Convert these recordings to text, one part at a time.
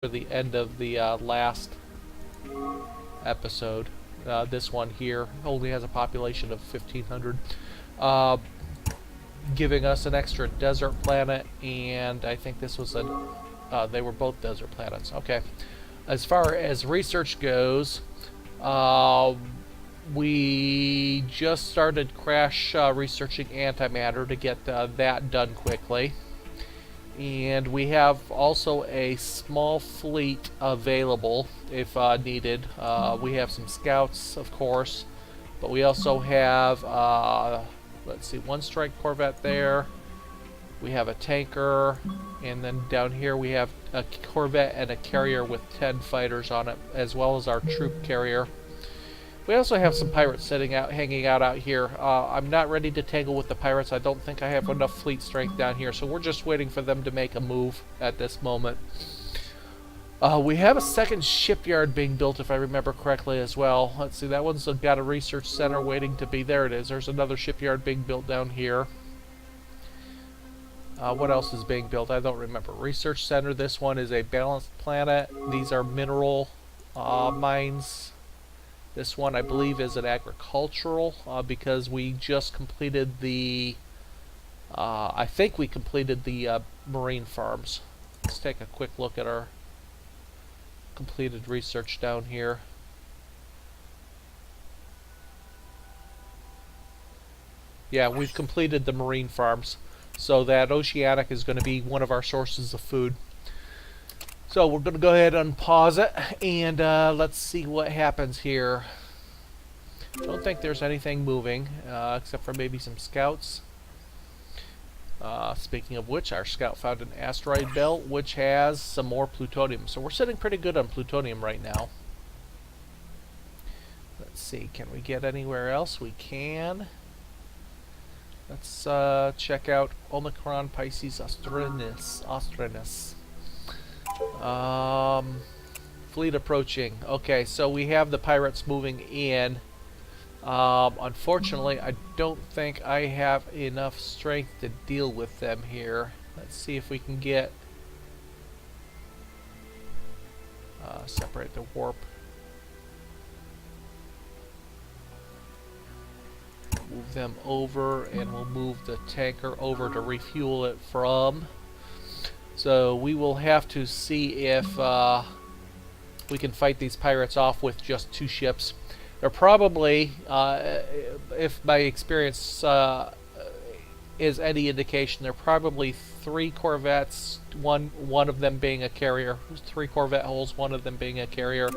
for the end of the last episode. This one here only has a population of 1,500, giving us an extra desert planet, and I think this was they were both desert planets. Okay. As far as research goes, we just started crash researching antimatter to get that done quickly. And we have also a small fleet available if needed. We have some scouts, of course, but we also have, let's see, one strike corvette there. We have a tanker, and then down here we have a corvette and a carrier with 10 fighters on it, as well as our troop carrier. We also have some pirates hanging out here. I'm not ready to tangle with the pirates. I don't think I have enough fleet strength down here, so we're just waiting for them to make a move at this moment. We have a second shipyard being built, if I remember correctly, as well. Let's see, that one's got a research center waiting to be. There it is. There's another shipyard being built down here. What else is being built? I don't remember. Research center. This one is a balanced planet. These are mineral mines. This one, I believe, is an agricultural, because we just completed the, I think we completed the marine farms. Let's take a quick look at our completed research down here. Yeah, we've completed the marine farms, so that oceanic is going to be one of our sources of food. So we're going to go ahead and pause it, and let's see what happens here. I don't think there's anything moving, except for maybe some scouts. Speaking of which, our scout found an asteroid belt, which has some more plutonium. So we're sitting pretty good on plutonium right now. Let's see, can we get anywhere else? We can. Let's check out Omicron Pisces Austrinus. Fleet approaching. Okay, so we have the pirates moving in. Unfortunately, I don't think I have enough strength to deal with them here. Let's see if we can get separate the warp. Move them over, and we'll move the tanker over to refuel it from. So we will have to see if we can fight these pirates off with just 2 ships. They're probably, if my experience is any indication, they're probably 3 corvettes, one of them being a carrier. 3 corvette hulls, one of them being a carrier,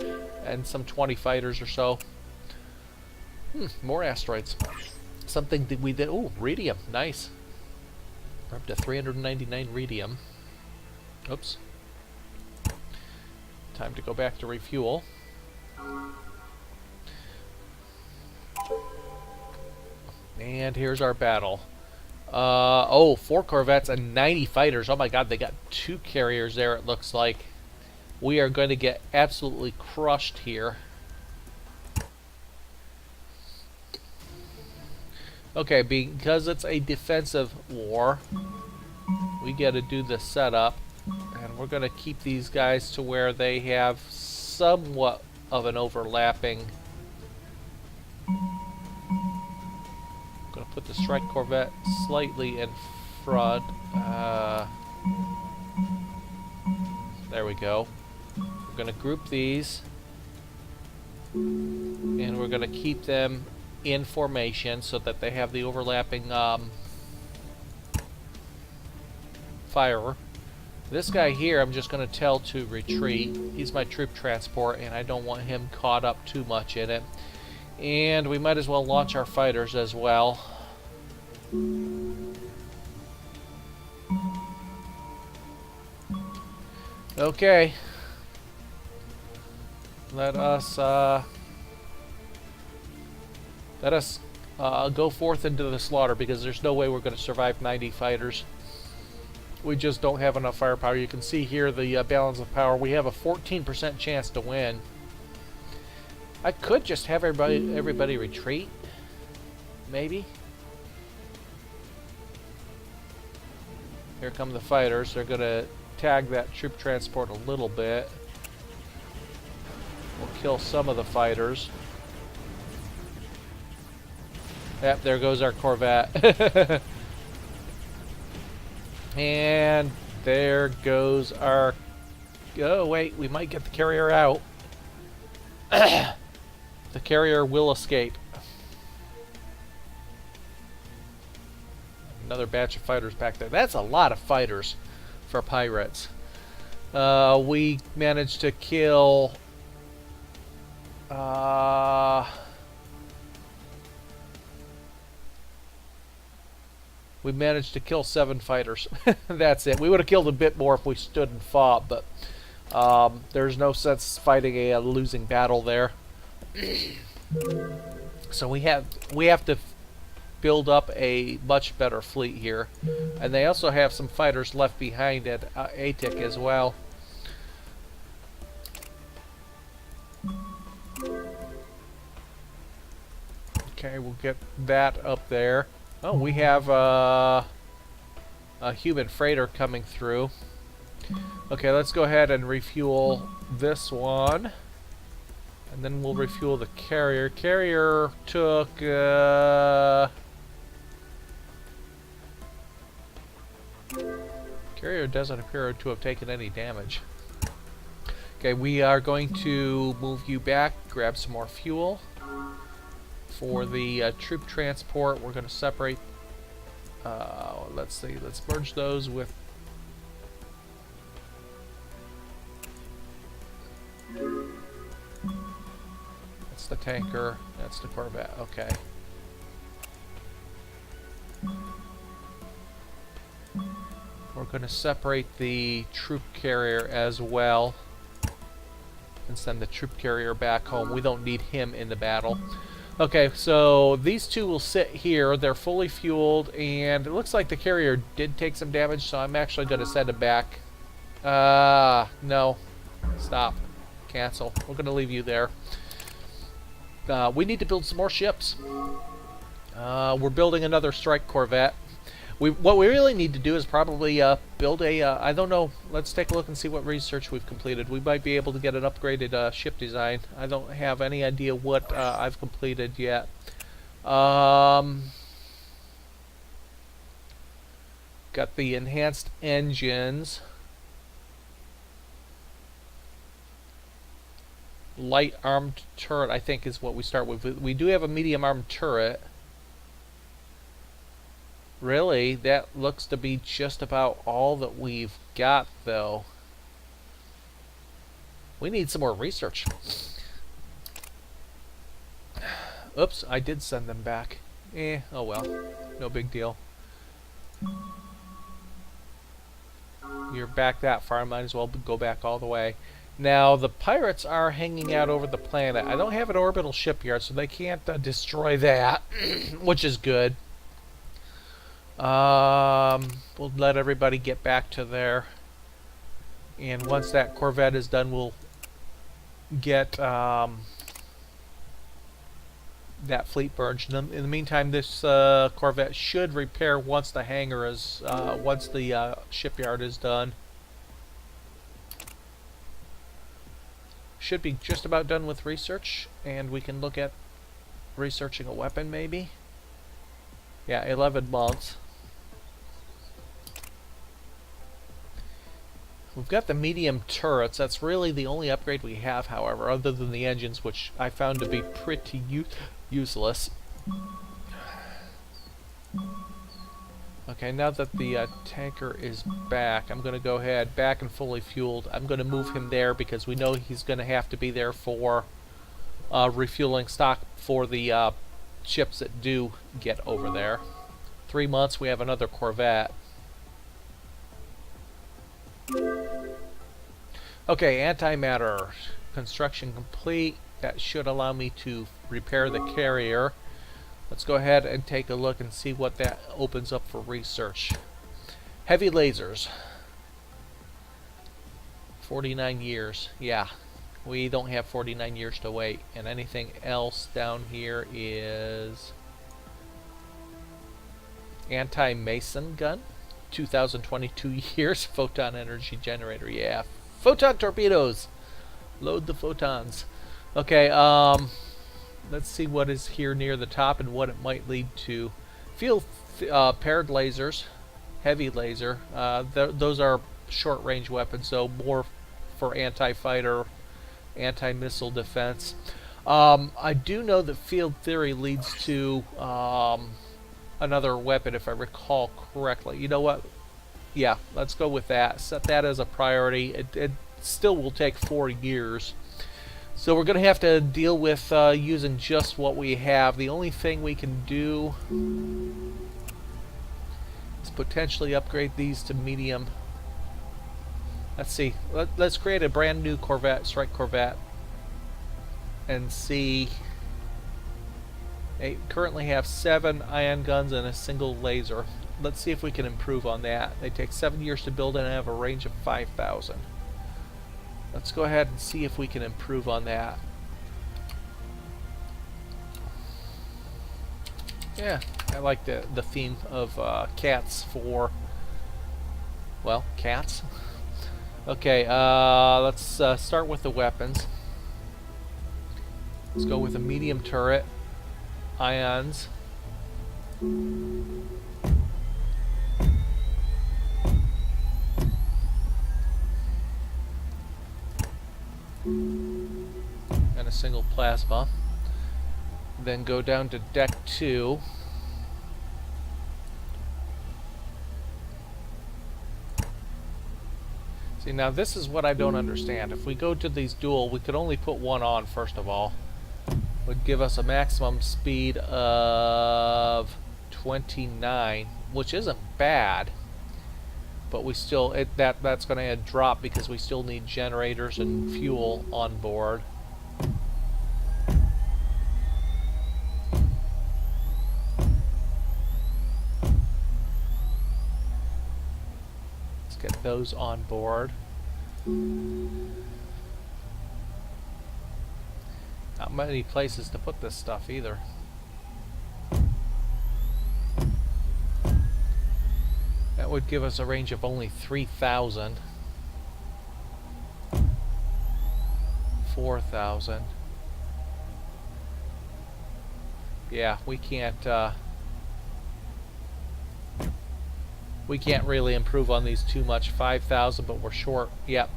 and some 20 fighters or so. More asteroids. Something that we did. Oh, radium. Nice. We're up to 399 radium. Oops. Time to go back to refuel. And here's our battle. 4 corvettes and 90 fighters. Oh my god, they got 2 carriers there, it looks like. We are going to get absolutely crushed here. Okay, because it's a defensive war, we got to do the setup. And we're going to keep these guys to where they have somewhat of an overlapping. Going to put the strike corvette slightly in front. There we go. We're going to group these. And we're going to keep them in formation so that they have the overlapping fire. This guy here, I'm just going to tell to retreat. He's my troop transport, and I don't want him caught up too much in it. And we might as well launch our fighters as well. Okay. Let us go forth into the slaughter, because there's no way we're going to survive 90 fighters. We just don't have enough firepower. You can see here the balance of power. We have a 14% chance to win. I could just have everybody retreat. Maybe. Here come the fighters. They're going to tag that troop transport a little bit. We'll kill some of the fighters. Yep, there goes our Corvette. And there goes our... Oh, wait, we might get the carrier out. The carrier will escape. Another batch of fighters back there. That's a lot of fighters for pirates. We managed to kill... we managed to kill 7 fighters. That's it. We would have killed a bit more if we stood and fought, but there's no sense fighting a losing battle there. So we have to build up a much better fleet here, and they also have some fighters left behind at Atik as well. Okay, we'll get that up there. Oh, we have a human freighter coming through. Okay, let's go ahead and refuel this one. And then we'll refuel the carrier. Carrier took... Carrier doesn't appear to have taken any damage. Okay, we are going to move you back, grab some more fuel. For the troop transport, we're going to separate... let's see, let's merge those with... That's the tanker, that's the Corvette, okay. We're going to separate the troop carrier as well and send the troop carrier back home. We don't need him in the battle. Okay, so these two will sit here. They're fully fueled, and it looks like the carrier did take some damage, so I'm actually going to send it back. No. Stop. Cancel. We're going to leave you there. We need to build some more ships. We're building another strike corvette. What we really need to do is probably build a, I don't know, let's take a look and see what research we've completed. We might be able to get an upgraded ship design. I don't have any idea what I've completed yet. Got the enhanced engines. Light armed turret, I think, is what we start with. We do have a medium armed turret. Really, that looks to be just about all that we've got, though. We need some more research. Oops, I did send them back. Oh well. No big deal. You're back that far, might as well go back all the way. Now, the pirates are hanging out over the planet. I don't have an orbital shipyard, so they can't destroy that, which is good. We'll let everybody get back to there, and once that corvette is done, we'll get that fleet merged. In the meantime, this corvette should repair once the hangar is once the shipyard is done. Should be just about done with research, and we can look at researching a weapon, maybe. Yeah, 11 months. We've got the medium turrets. That's really the only upgrade we have, however, other than the engines, which I found to be pretty useless. Okay, now that the tanker is back, I'm going to go ahead, back and fully fueled. I'm going to move him there because we know he's going to have to be there for refueling stock for the ships that do get over there. 3 months, we have another corvette. Okay, antimatter construction complete. That should allow me to repair the carrier. Let's go ahead and take a look and see what that opens up for research. Heavy lasers. 49 years. Yeah, we don't have 49 years to wait. And anything else down here is anti-mason gun. 2022 years. Photon energy generator, yeah. Photon torpedoes! Load the photons. Okay, let's see what is here near the top and what it might lead to. Field paired lasers, heavy laser. Those are short-range weapons, so more for anti-fighter, anti-missile defense. I do know that field theory leads to another weapon, if I recall correctly. You know what? Yeah, let's go with that. Set that as a priority. It still will take 4 years. So we're going to have to deal with using just what we have. The only thing we can do is potentially upgrade these to medium. Let's see. Let's create a brand new Corvette, strike Corvette, and see. They currently have 7 ion guns and a single laser. Let's see if we can improve on that. They take 7 years to build and have a range of 5,000. Let's go ahead and see if we can improve on that. Yeah, I like the theme of cats for, well, cats. Okay, let's start with the weapons. Let's go with a medium turret, ions. And a single plasma. Then go down to deck 2. See, now this is what I don't understand. If we go to these dual, we could only put one on, first of all. Would give us a maximum speed of 29, which isn't bad. But we still, that's going to drop because we still need generators and fuel on board. Let's get those on board. Not many places to put this stuff either. That would give us a range of only 3,000. 4,000. Yeah, we can't really improve on these too much. 5,000, but we're short. Yep.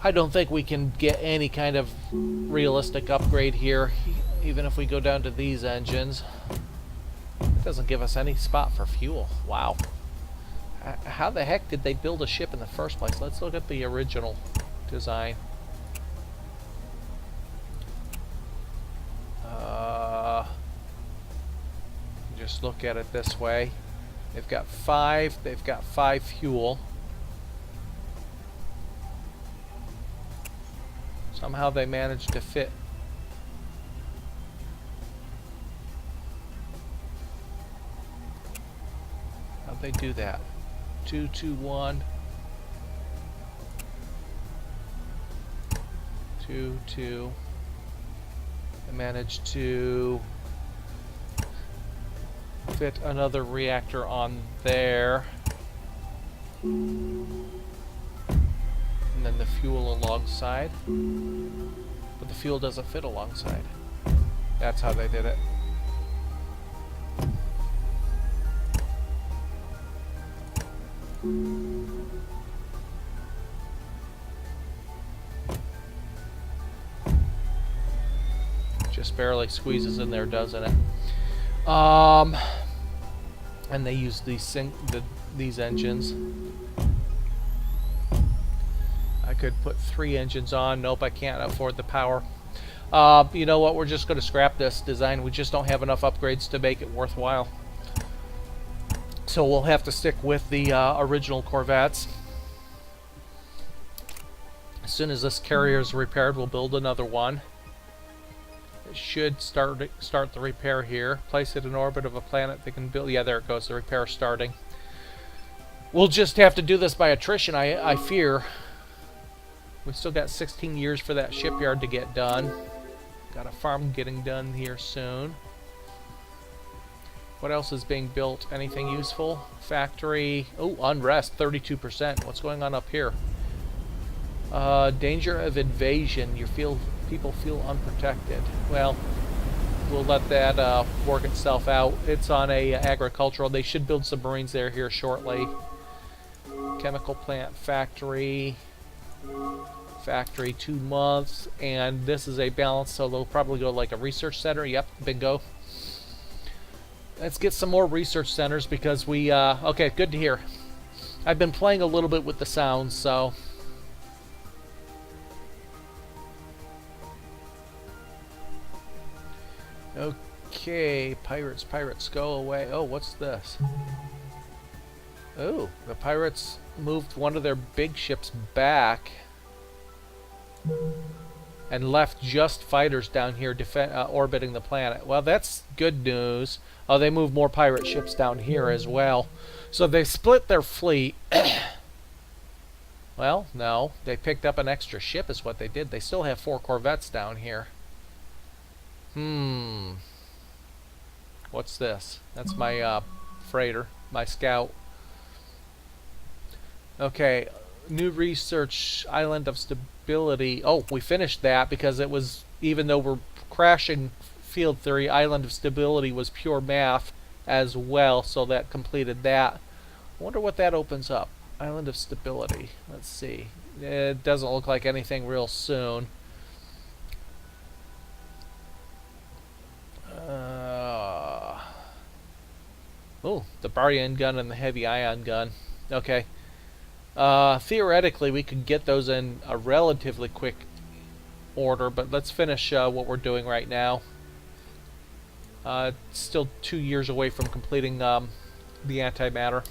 I don't think we can get any kind of realistic upgrade here, even if we go down to these engines. It doesn't give us any spot for fuel. Wow. How the heck did they build a ship in the first place? Let's look at the original design. Just look at it this way. They've got 5 fuel. Somehow they managed to fit. How'd they do that? 2, 2, 1. 2, 2. They managed to fit another reactor on there. And then the fuel alongside. But the fuel doesn't fit alongside. That's how they did it. Just barely squeezes in there, doesn't it? And they use these engines. I could put 3 engines on. Nope, I can't afford the power. You know what? We're just going to scrap this design. We just don't have enough upgrades to make it worthwhile. So we'll have to stick with the original Corvettes. As soon as this carrier is repaired, we'll build another one. It should start the repair here. Place it in orbit of a planet that can build. Yeah, there it goes. The repair starting. We'll just have to do this by attrition, I fear. We still got 16 years for that shipyard to get done. Got a farm getting done here soon. What else is being built? Anything useful? Factory. Oh, unrest, 32%. What's going on up here? Danger of invasion. People feel unprotected. Well, we'll let that work itself out. It's on a agricultural. They should build submarines there here shortly. Chemical plant factory. Factory 2 months. And this is a balance, so they'll probably go like a research center. Yep, bingo. Let's get some more research centers because we, okay, good to hear. I've been playing a little bit with the sounds, so. Okay, pirates, go away. Oh, what's this? Oh, the pirates moved one of their big ships back and left just fighters down here orbiting the planet. Well, that's good news. Oh, they moved more pirate ships down here as well. So they split their fleet. Well, no. They picked up an extra ship is what they did. They still have 4 corvettes down here. What's this? That's my freighter. My scout. Okay. New research. Island of Stability. Oh, we finished that because it was, even though we're crashing field theory, Island of Stability was pure math as well, so that completed that. I wonder what that opens up. Island of Stability. Let's see. It doesn't look like anything real soon. Oh, the baryon gun and the heavy ion gun. Okay. Theoretically, we could get those in a relatively quick order, but let's finish what we're doing right now. Still 2 years away from completing the antimatter.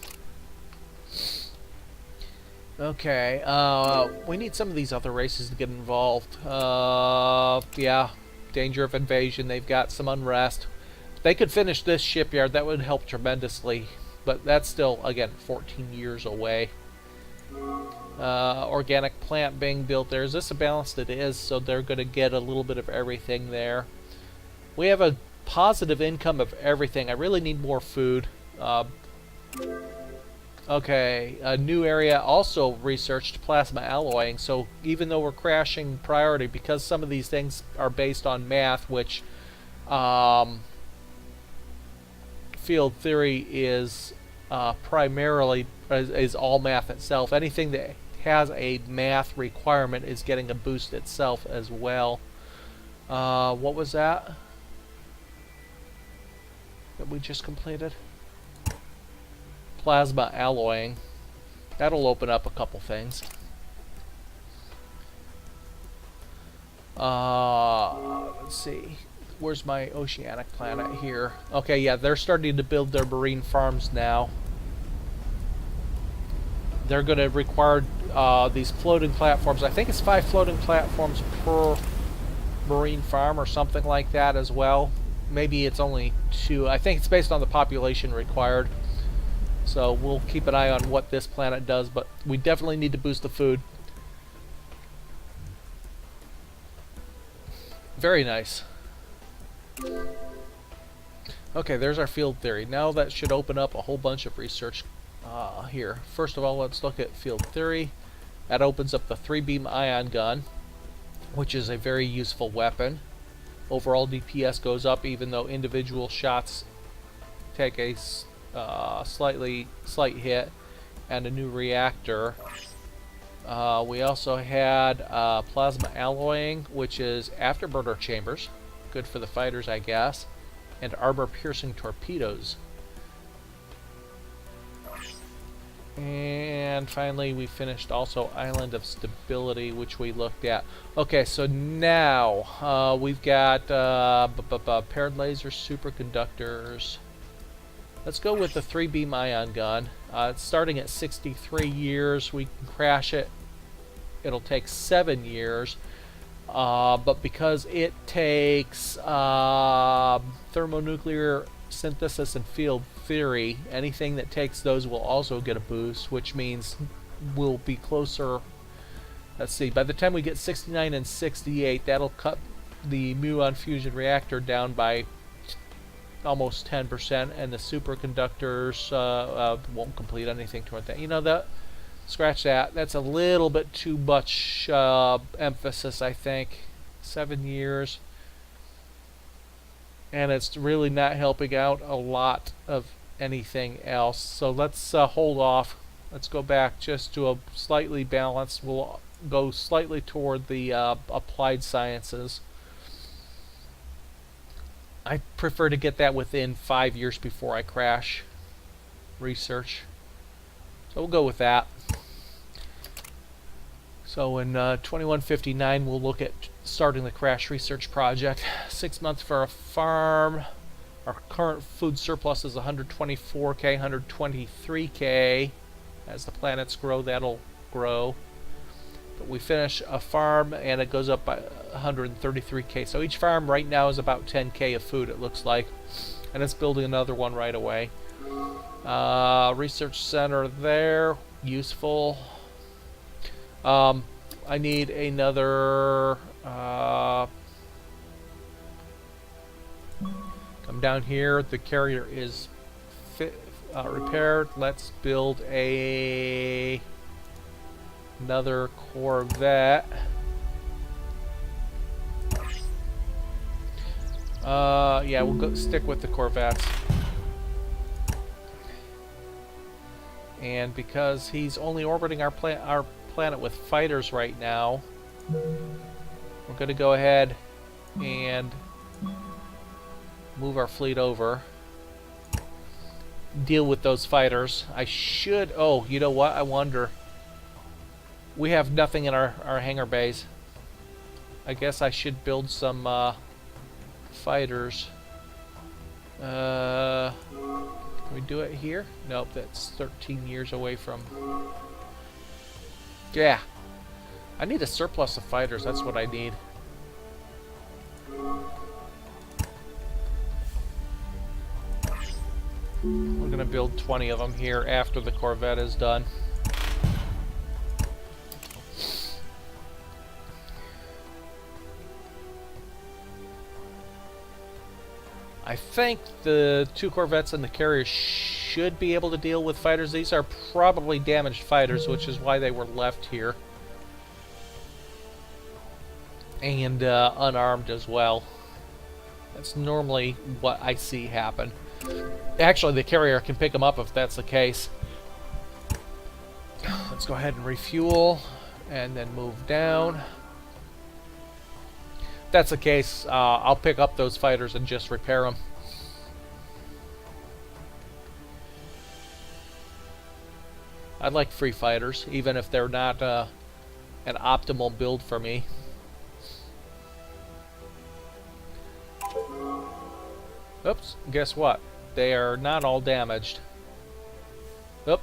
Okay, we need some of these other races to get involved. Yeah, danger of invasion. They've got some unrest. If they could finish this shipyard, that would help tremendously. But that's still, again, 14 years away. Organic plant being built there. Is this a balanced? It is, so they're going to get a little bit of everything there. We have a positive income of everything. I really need more food. Okay, a new area also researched plasma alloying. So even though we're crashing priority, because some of these things are based on math, which field theory is primarily is all math itself. Anything that has a math requirement is getting a boost itself as well. What was that we just completed? Plasma alloying. That'll open up a couple things. Let's see. Where's my oceanic planet here? Okay, yeah, they're starting to build their marine farms now. They're going to require these floating platforms. I think it's 5 floating platforms per marine farm or something like that as well. Maybe it's only 2. I think it's based on the population required. So we'll keep an eye on what this planet does, but we definitely need to boost the food. Very nice. Okay, there's our field theory. Now that should open up a whole bunch of research here. First of all, let's look at field theory. That opens up the 3-beam ion gun, which is a very useful weapon. Overall DPS goes up even though individual shots take a slight hit, and a new reactor. We also had plasma alloying, which is afterburner chambers, good for the fighters, I guess, and armor-piercing torpedoes. And finally, we finished also Island of Stability, which we looked at. Okay, so now we've got paired laser superconductors. Let's go with the 3-beam ion gun. It's starting at 63 years. We can crash it. It'll take 7 years. But because it takes thermonuclear synthesis and field theory, anything that takes those will also get a boost, which means we'll be closer. Let's see, by the time we get 69 and 68, that'll cut the muon fusion reactor down by almost 10%, and the superconductors won't complete anything toward that. You know, that, scratch that. That's a little bit too much emphasis, I think. 7 years. And it's really not helping out a lot of anything else. So let's hold off. Let's go back just to a slightly balanced. We'll go slightly toward the applied sciences. I prefer to get that within 5 years before I crash research. So we'll go with that. So in 2159 we'll look at starting the crash research project. 6 months for a farm. Our current food surplus is 124k, 123k. As the planets grow, that'll grow. But we finish a farm and it goes up by 133k. So each farm right now is about 10k of food, it looks like. And it's building another one right away. Research center there, useful. I need another come down here. The carrier is repaired. Let's build another Corvette. Yeah, we'll stick with the Corvettes. And because he's only orbiting our planet with fighters right now, we're going to go ahead and move our fleet over. Deal with those fighters. I should... Oh, you know what? I wonder. We have nothing in our hangar bays. I guess I should build some fighters. Can we do it here? Nope, that's 13 years away from... Yeah. I need a surplus of fighters. That's what I need. We're going to build 20 of them here after the Corvette is done. I think the 2 Corvettes and the carrier should be able to deal with fighters. These are probably damaged fighters, which is why they were left here. And unarmed as well. That's normally what I see happen. Actually, the carrier can pick them up if that's the case. Let's go ahead and refuel and then move down. If that's the case, I'll pick up those fighters and just repair them. I'd like free fighters, even if they're not an optimal build for me. Oops, guess what? They are not all damaged. Oop,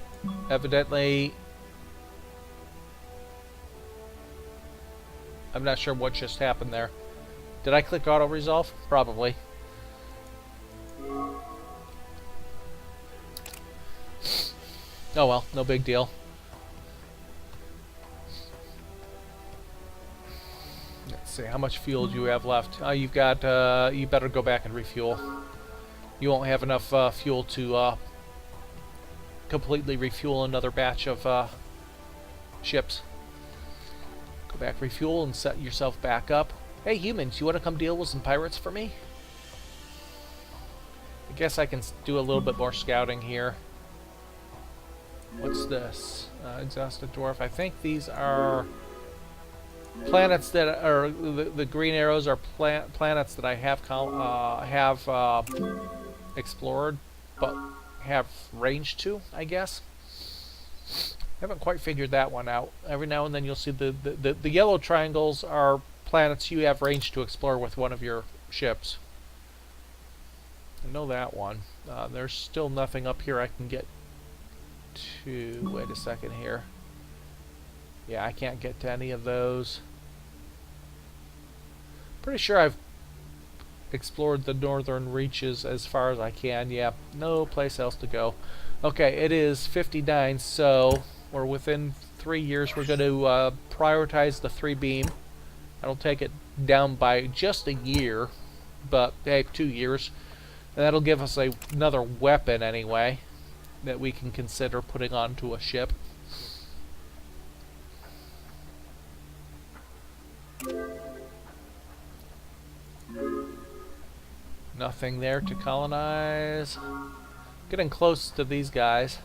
evidently... I'm not sure what just happened there. Did I click auto-resolve? Probably. Oh well, no big deal. Let's see, how much fuel do you have left? You've got, you better go back and refuel. You won't have enough fuel to completely refuel another batch of ships. Go back, refuel, and set yourself back up. Hey humans, you want to come deal with some pirates for me? I guess I can do a little bit more scouting here. What's this? Exhausted dwarf. I think these are planets that are the green arrows are planets that I have explored, but have range to, I guess. Haven't quite figured that one out. Every now and then you'll see the yellow triangles are planets you have range to explore with one of your ships. I know that one. There's still nothing up here I can get to. Wait a second here. Yeah, I can't get to any of those. Pretty sure I've explored the northern reaches as far as I can. Yeah, no place else to go. Okay, it is 59, so we're within 3 years. We're going to prioritize the 3-beam. That'll take it down by just a year, but hey, 2 years. That'll give us another weapon anyway that we can consider putting onto a ship. Nothing there to colonize. Getting close to these guys.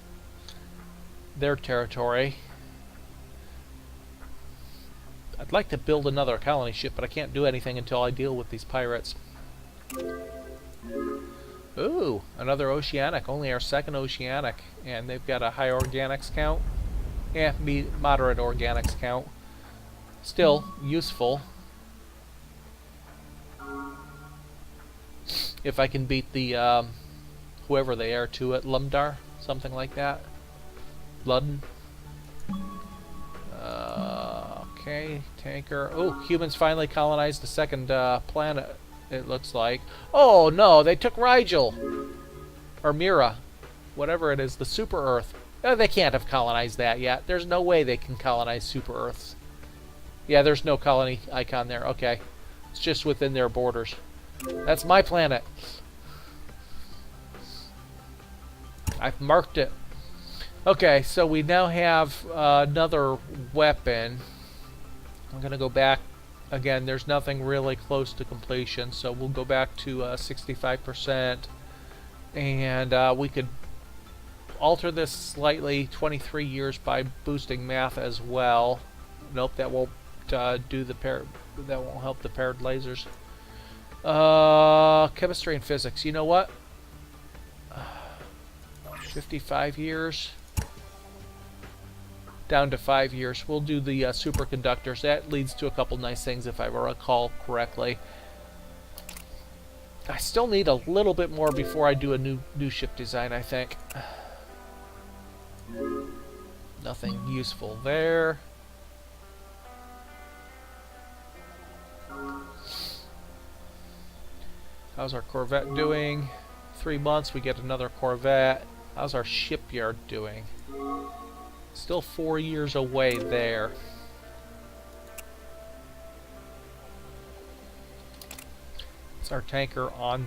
Their territory. I'd like to build another colony ship, but I can't do anything until I deal with these pirates. Ooh, another oceanic. Only our second oceanic. And they've got a high organics count. Yeah, moderate organics count. Still useful. If I can beat the, whoever they are to it, Lumdar, something like that. Ludden. Okay, tanker. Oh, humans finally colonized the second planet, it looks like. Oh no, they took Rigel! Or Mira. Whatever it is, the Super Earth. Oh, they can't have colonized that yet. There's no way they can colonize Super Earths. Yeah, there's no colony icon there. Okay. It's just within their borders. That's my planet. I've marked it. Okay, so we now have another weapon. I'm going to go back. Again, there's nothing really close to completion, so we'll go back to 65%. And we could alter this slightly, 23 years, by boosting math as well. Nope, that won't do the that won't help the paired lasers. Chemistry and physics. You know what? 55 years. Down to 5 years. We'll do the superconductors. That leads to a couple nice things if I recall correctly. I still need a little bit more before I do a new ship design, I think. Nothing useful there. How's our Corvette doing? 3 months, we get another Corvette. How's our shipyard doing? Still 4 years away there. It's our tanker on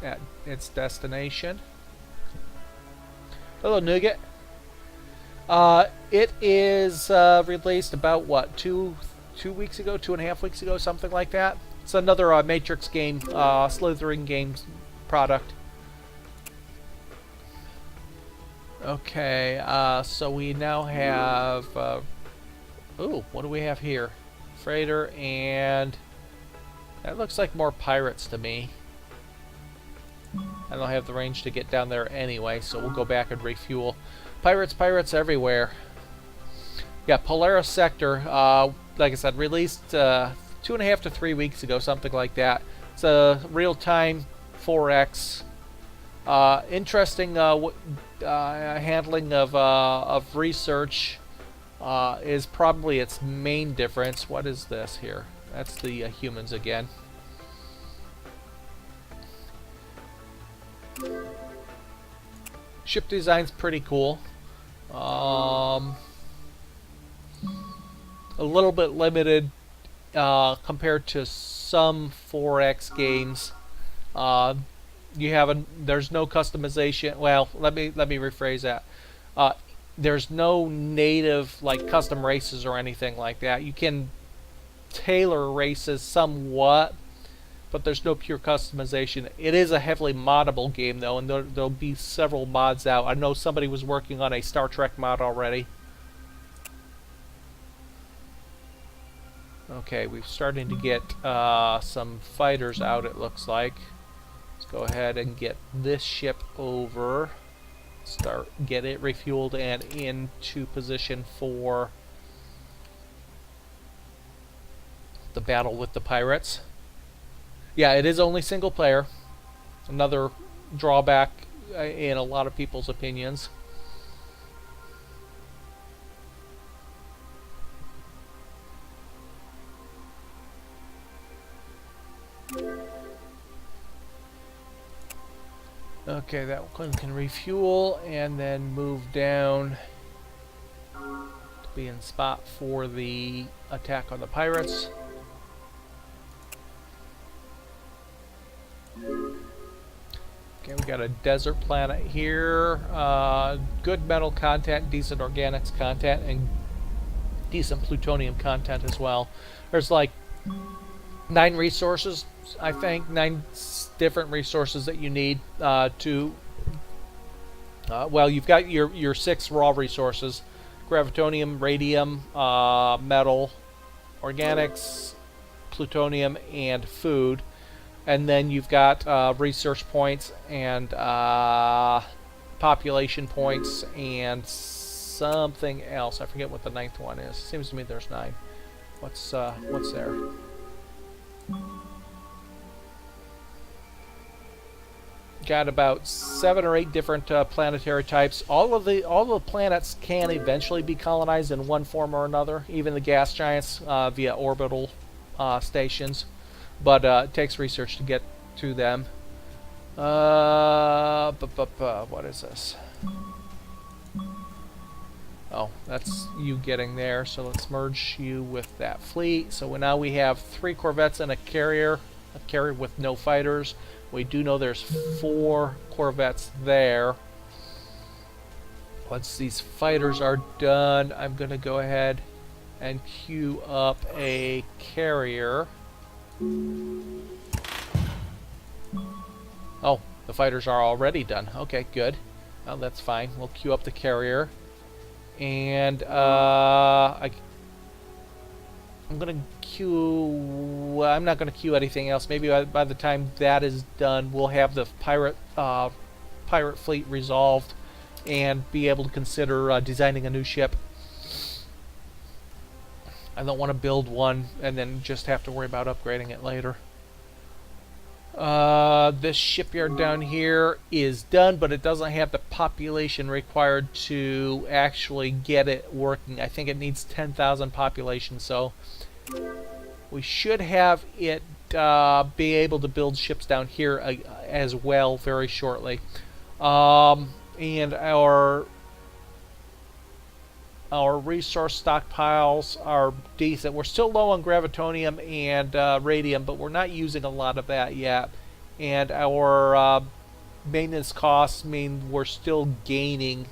at its destination. Hello, Nougat. It is released about what, two weeks ago, 2.5 weeks ago, something like that. It's another Matrix game, Slithering Games product. Okay, so we now have, ooh, what do we have here? Freighter, and that looks like more pirates to me. I don't have the range to get down there anyway, so we'll go back and refuel. Pirates everywhere. Yeah, Polaris sector, like I said, released 2.5 to 3 weeks ago, something like that. It's a real-time 4X. Interesting handling of research is probably its main difference. What is this here? That's the humans again. Ship design's pretty cool. A little bit limited compared to some 4X games. There's no customization. Well, let me rephrase that. There's no native like custom races or anything like that. You can tailor races somewhat, but there's no pure customization. It is a heavily moddable game though, and there'll be several mods out. I know somebody was working on a Star Trek mod already. Okay, we're starting to get some fighters out, it looks like. Let's go ahead and get this ship over. Get it refueled and into position for the battle with the pirates. Yeah, it is only single player. Another drawback in a lot of people's opinions. Okay, that one can refuel and then move down to be in spot for the attack on the pirates. Okay, we got a desert planet here. Good metal content, decent organics content, and decent plutonium content as well. There's like 9 resources, I think, 9 different resources that you need to. Well, you've got your 6 raw resources: gravitonium, radium, metal, organics, plutonium, and food. And then you've got research points and population points and something else. I forget what the 9th one is. Seems to me there's 9. What's there? Got about 7 or 8 different planetary types. All the planets can eventually be colonized in one form or another. Even the gas giants via orbital stations. But it takes research to get to them. What is this? Oh, that's you getting there. So let's merge you with that fleet. So now we have 3 corvettes and a carrier with no fighters. We do know there's 4 corvettes there. Once these fighters are done, I'm going to go ahead and queue up a carrier. Oh, the fighters are already done. Okay, good. Well, that's fine. We'll queue up the carrier. And I'm going to queue... Well, I'm not going to queue anything else. Maybe by the time that is done, we'll have the pirate fleet resolved and be able to consider designing a new ship. I don't want to build one and then just have to worry about upgrading it later. This shipyard down here is done, but it doesn't have the population required to actually get it working. I think it needs 10,000 population, so we should have it be able to build ships down here as well very shortly. And our resource stockpiles are decent. We're still low on gravitonium and radium, but we're not using a lot of that yet. And our maintenance costs mean we're still gaining.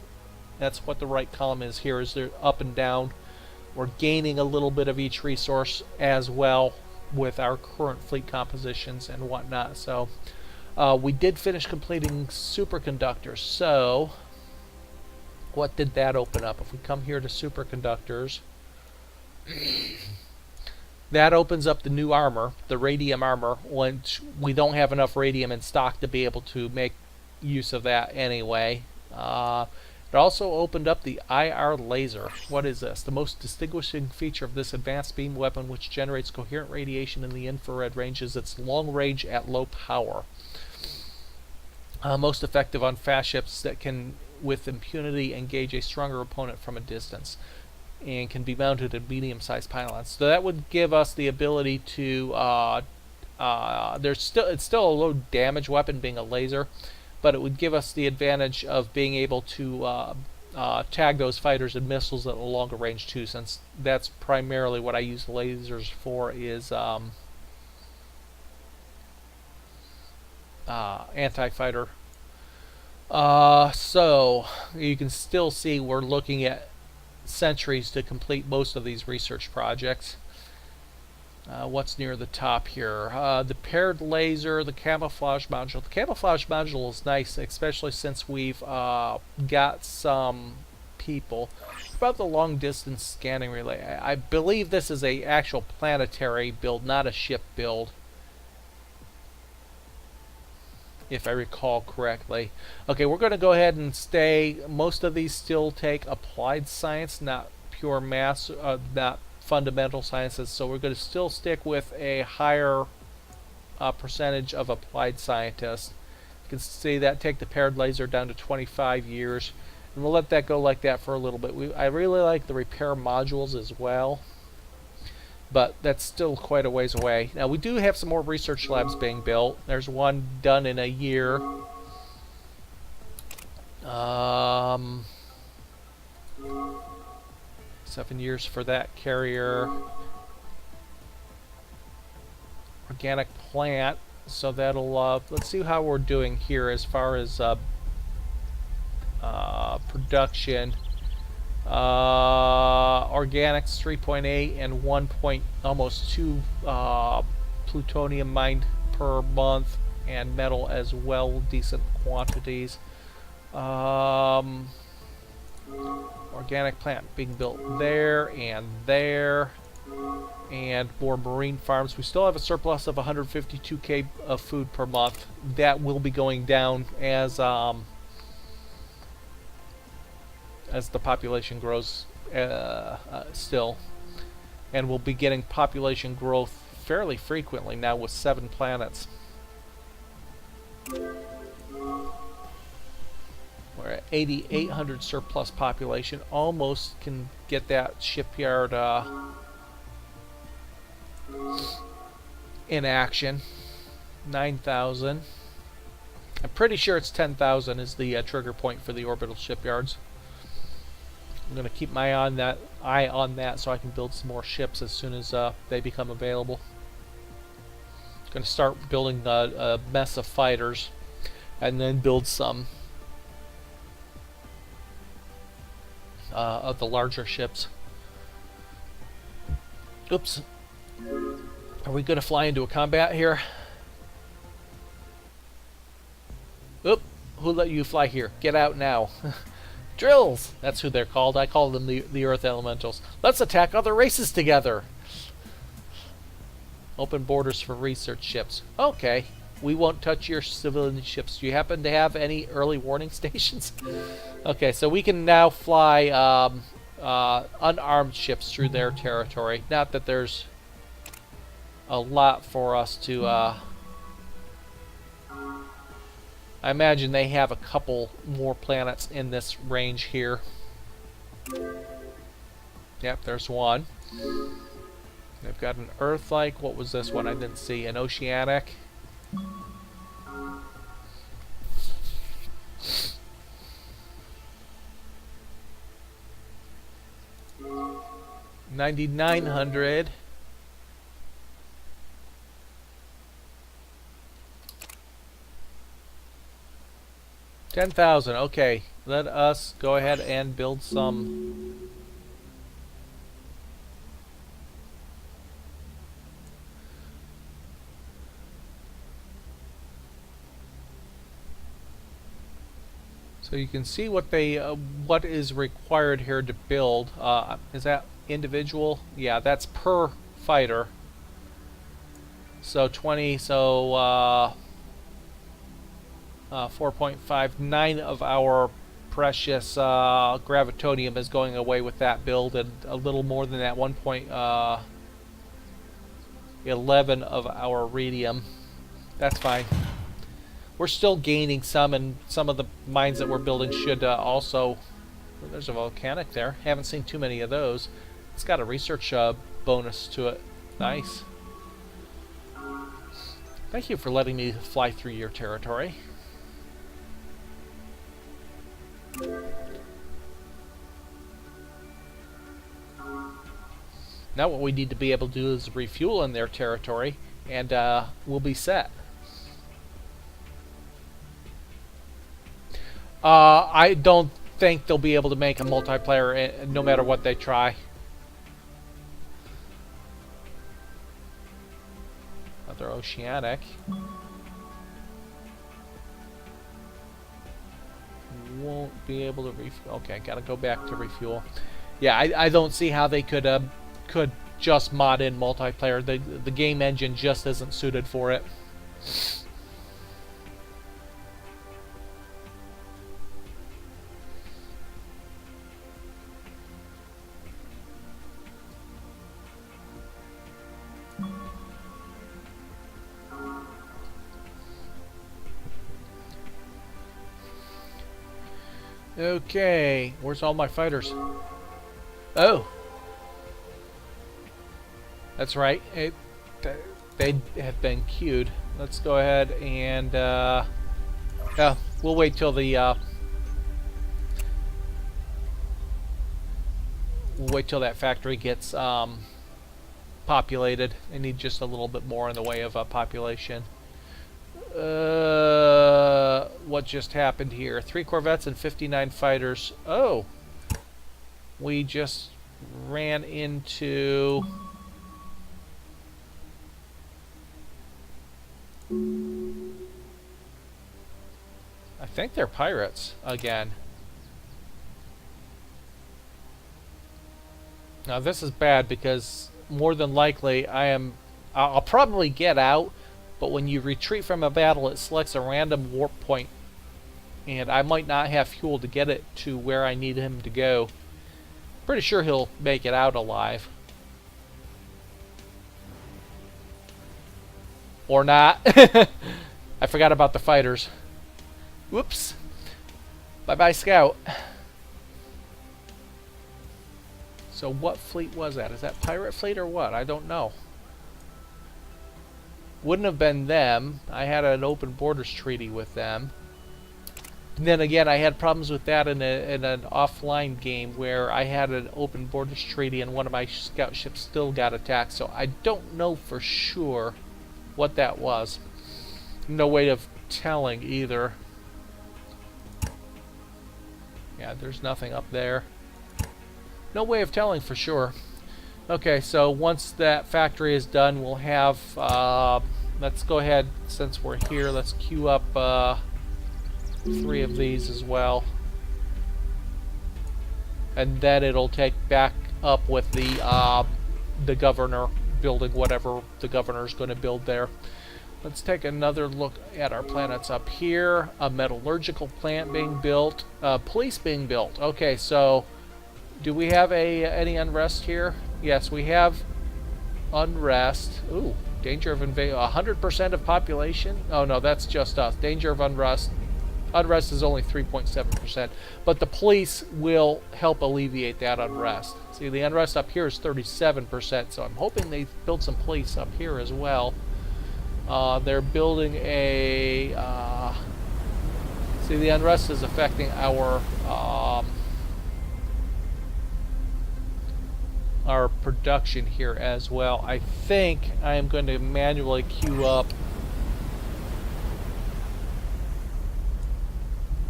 That's what the right column is here, is they're up and down. We're gaining a little bit of each resource as well with our current fleet compositions and whatnot. So we did finish completing superconductors. So what did that open up? If we come here to superconductors, that opens up the new armor, the radium armor, once we don't have enough radium in stock to be able to make use of that anyway. It also opened up the IR laser. What is this? The most distinguishing feature of this advanced beam weapon, which generates coherent radiation in the infrared range, is its long range at low power. Most effective on fast ships that can with impunity engage a stronger opponent from a distance, and can be mounted in medium-sized pylons. So that would give us the ability to it's still a low damage weapon being a laser, but it would give us the advantage of being able to tag those fighters and missiles at a longer range too, since that's primarily what I use lasers for, is anti-fighter. So you can still see we're looking at centuries to complete most of these research projects. What's near the top here? The paired laser, the camouflage module. The camouflage module is nice, especially since we've got some people. About the long distance scanning relay. I believe this is a actual planetary build, not a ship build, if I recall correctly. Okay, we're going to go ahead and stay. Most of these still take applied science, not pure math, not fundamental sciences, so we're going to still stick with a higher percentage of applied scientists. You can see that take the paired laser down to 25 years, and we'll let that go like that for a little bit. I really like the repair modules as well, but that's still quite a ways away. Now we do have some more research labs being built. There's one done in a year. 7 years for that carrier. Organic plant. So that'll, let's see how we're doing here as far as production. Organics 3.8 and 1 point, almost 2 plutonium mined per month, and metal as well, decent quantities. Organic plant being built there and there, and more marine farms. We still have a surplus of 152k of food per month. That will be going down as the population grows still, and we'll be getting population growth fairly frequently now with 7 planets. We're at 8,800 surplus population. Almost can get that shipyard in action. 9,000. I'm pretty sure it's 10,000 is the trigger point for the orbital shipyards. I'm going to keep my eye on that so I can build some more ships as soon as they become available. Going to start building a mess of fighters, and then build some of the larger ships. Oops. Are we going to fly into a combat here? Oop. Who let you fly here? Get out now. Drills! That's who they're called. I call them the Earth Elementals. Let's attack other races together. Open borders for research ships. Okay. We won't touch your civilian ships. Do you happen to have any early warning stations? Okay, so we can now fly unarmed ships through their territory. Not that there's a lot for us to... I imagine they have a couple more planets in this range here. Yep, there's one. They've got an Earth-like. What was this one? I didn't see. An Oceanic. $9,900. $10,000. Okay, let us go ahead and build some. So you can see what they what is required here to build. Is that individual? Yeah, that's per fighter. So 20. So 4.59 of our precious gravitonium is going away with that build, and a little more than that, 1.11 of our radium. That's fine. We're still gaining some, and some of the mines that we're building should also... Well, there's a volcanic there. Haven't seen too many of those. It's got a research bonus to it. Nice. Thank you for letting me fly through your territory. Now what we need to be able to do is refuel in their territory, and we'll be set. I don't think they'll be able to make a multiplayer no matter what they try. Another Oceanic. Won't be able to refuel. Okay, gotta go back to refuel. Yeah, I don't see how they could just mod in multiplayer. The game engine just isn't suited for it. Okay, where's all my fighters? Oh, that's right. They have been queued. Let's go ahead and we'll wait till the that factory gets populated. I need just a little bit more in the way of population. What just happened here? 3 corvettes and 59 fighters. Oh, we just ran into... I think they're pirates again. Now this is bad because more than likely I'll probably get out, but when you retreat from a battle it selects a random warp point and I might not have fuel to get it to where I need him to go. Pretty sure he'll make it out alive. Or not. I forgot about the fighters. Whoops. Bye-bye, Scout. So what fleet was that? Is that pirate fleet or what? I don't know. Wouldn't have been them. I had an open borders treaty with them. And then again, I had problems with that in an offline game where I had an open borders treaty and one of my scout ships still got attacked. So I don't know for sure what that was. No way of telling either. Yeah, there's nothing up there. No way of telling for sure. Okay, so once that factory is done, we'll have... let's go ahead, since we're here, let's queue up 3 of these as well. And then it'll take back up with the governor building whatever the governor's going to build there. Let's take another look at our planets up here. A metallurgical plant being built. Police being built. Okay, so do we have any unrest here? Yes, we have unrest. Ooh, danger of invasion. 100% of population? Oh no, that's just us. Danger of unrest. Unrest is only 3.7%. But the police will help alleviate that unrest. See, the unrest up here is 37%, so I'm hoping they build some police up here as well. They're building a... see, the unrest is affecting our production here as well. I think I am going to manually queue up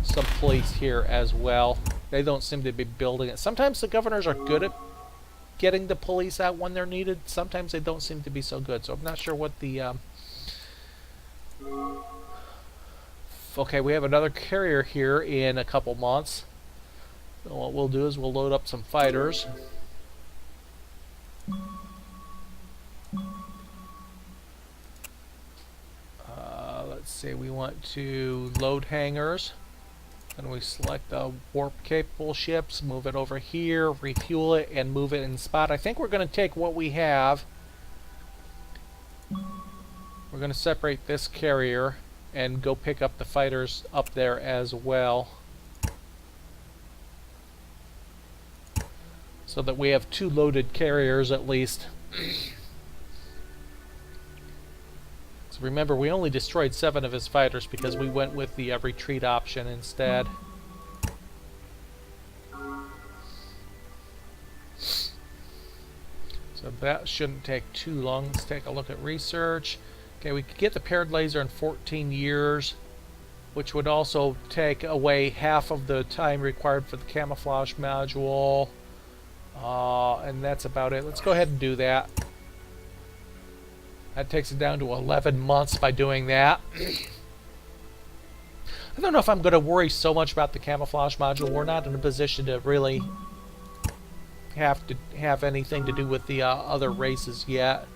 some police here as well. They don't seem to be building it. Sometimes the governors are good at getting the police out when they're needed. Sometimes they don't seem to be so good. So I'm not sure what the... Okay, we have another carrier here in a couple months. So what we'll do is we'll load up some fighters. Let's see, we want to load hangars. And we select the warp capable ships, move it over here, refuel it, and move it in spot. I think we're going to take what we have. We're going to separate this carrier and go pick up the fighters up there as well. So that we have 2 loaded carriers at least. So remember, we only destroyed 7 of his fighters because we went with the retreat option instead. So that shouldn't take too long. Let's take a look at research. Okay, we could get the paired laser in 14 years, which would also take away half of the time required for the camouflage module. And that's about it. Let's go ahead and do that. That takes it down to 11 months by doing that. I don't know if I'm going to worry so much about the camouflage module. We're not in a position to really have anything to do with the other races yet.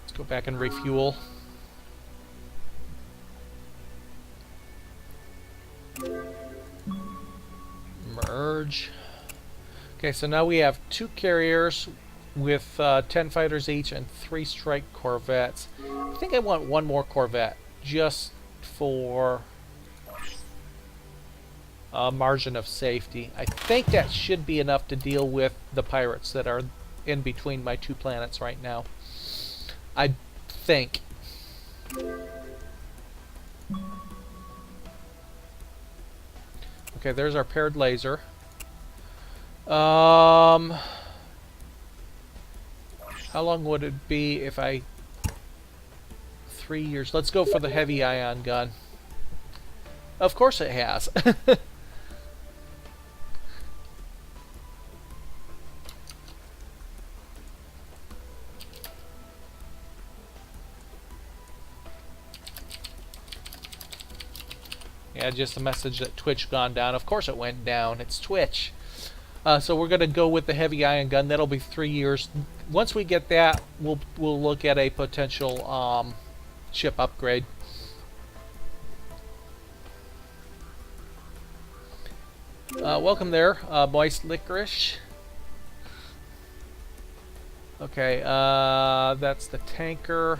Let's go back and refuel. Merge. Okay, so now we have 2 carriers with 10 fighters each and 3 strike corvettes. I think I want 1 more corvette just for a margin of safety. I think that should be enough to deal with the pirates that are in between my 2 planets right now. I think. Okay, there's our paired laser. How long would it be if I 3 years. Let's go for the heavy ion gun. Of course it has. Yeah, just a message that Twitch gone down. Of course it went down. It's Twitch. So we're going to go with the heavy ion gun. That'll be 3 years. Once we get that, we'll look at a potential ship upgrade. Welcome there, Moist Licorice. Okay, that's the tanker.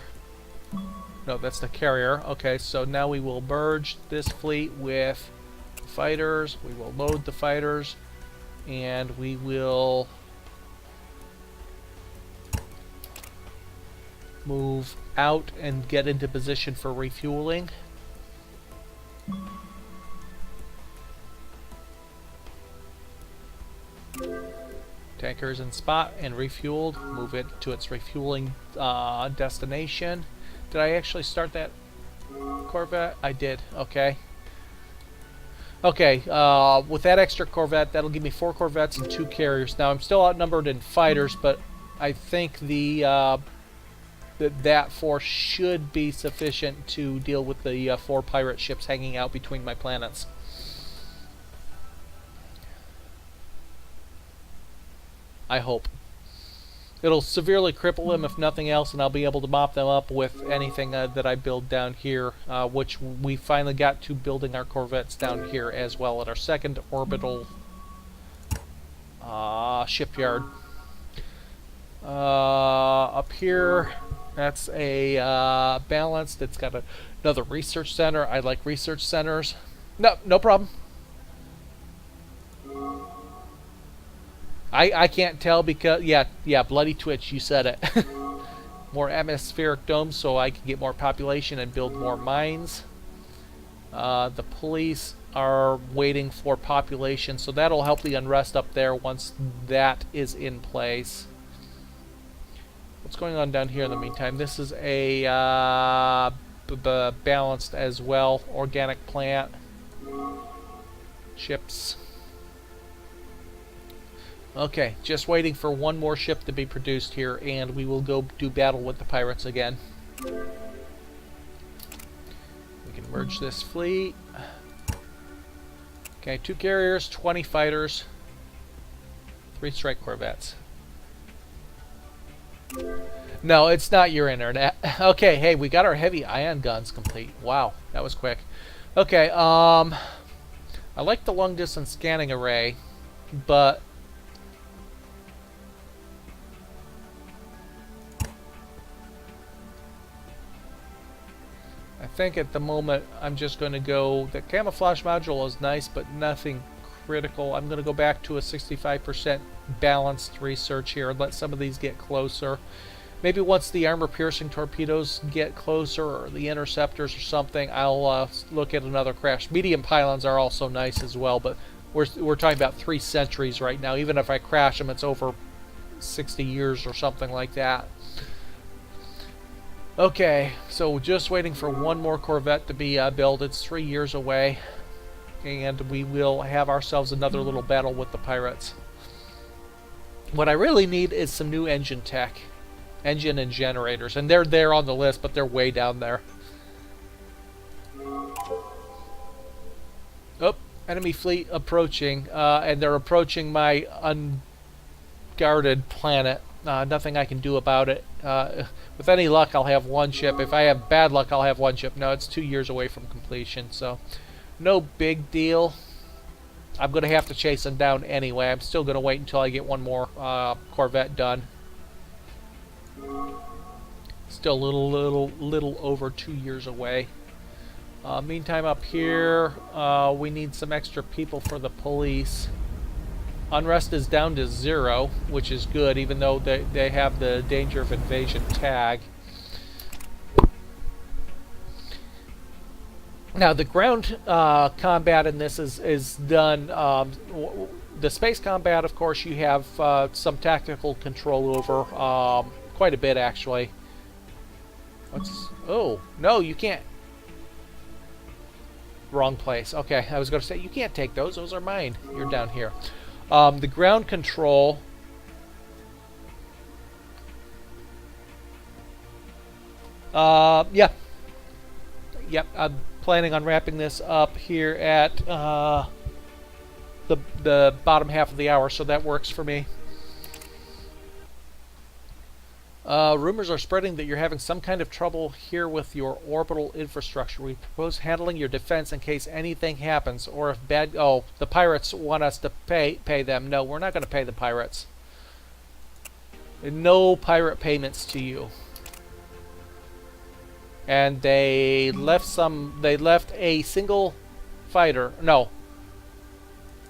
No, that's the carrier. Okay, so now we will merge this fleet with fighters. We will load the fighters, and we will move out and get into position for refueling. Tankers in spot and refueled. Move it to its refueling destination. Did I actually start that Corvette? I did. Okay. Okay, with that extra Corvette, that'll give me 4 Corvettes and 2 carriers. Now, I'm still outnumbered in fighters, but I think that force should be sufficient to deal with the 4 pirate ships hanging out between my planets. I hope. It'll severely cripple them if nothing else, and I'll be able to mop them up with anything that I build down here, which we finally got to building our Corvettes down here as well at our second orbital shipyard. Up here, that's a balanced. It's got another research center. I like research centers. No problem. I can't tell because, yeah, bloody Twitch, you said it. More atmospheric domes so I can get more population and build more mines. The police are waiting for population, so that'll help the unrest up there once that is in place. What's going on down here in the meantime? This is a balanced as well, organic plant. Ships. Okay, just waiting for one more ship to be produced here, and we will go do battle with the pirates again. We can merge this fleet. Okay, 2 carriers, 20 fighters, 3 strike corvettes. No, it's not your internet. Okay, hey, we got our heavy ion guns complete. Wow, that was quick. Okay, I like the long distance scanning array, but I think at the moment I'm just going to go, the camouflage module is nice but nothing critical. I'm going to go back to a 65% balanced research here and let some of these get closer. Maybe once the armor piercing torpedoes get closer, or the interceptors or something, I'll look at another crash. Medium pylons are also nice as well, but we're talking about 3 centuries right now. Even if I crash them, it's over 60 years or something like that. Okay, so just waiting for one more Corvette to be built. It's 3 years away, and we will have ourselves another little battle with the pirates. What I really need is some new engine tech. Engine and generators, and they're there on the list, but they're way down there. Oh, enemy fleet approaching, and they're approaching my unguarded planet. Nothing I can do about it. With any luck, I'll have 1 ship. If I have bad luck, I'll have 1 ship. No, it's 2 years away from completion, so no big deal. I'm going to have to chase them down anyway. I'm still going to wait until I get 1 more Corvette done. Still a little over 2 years away. Meantime, up here, we need some extra people for the police. Unrest is down to 0, which is good, even though they have the danger of invasion tag. Now, the ground combat in this is done. The space combat, of course, you have some tactical control over, quite a bit, actually. What's... Oh, no, you can't. Wrong place. Okay, I was going to say, you can't take those. Those are mine. You're down here. The ground control... yeah. Yep, I'm planning on wrapping this up here at the bottom half of the hour, so that works for me. Rumors are spreading that you're having some kind of trouble here with your orbital infrastructure. We propose handling your defense in case anything happens, or if bad... Oh, the pirates want us to pay them. No, we're not going to pay the pirates. No pirate payments to you. And they left a single fighter. No.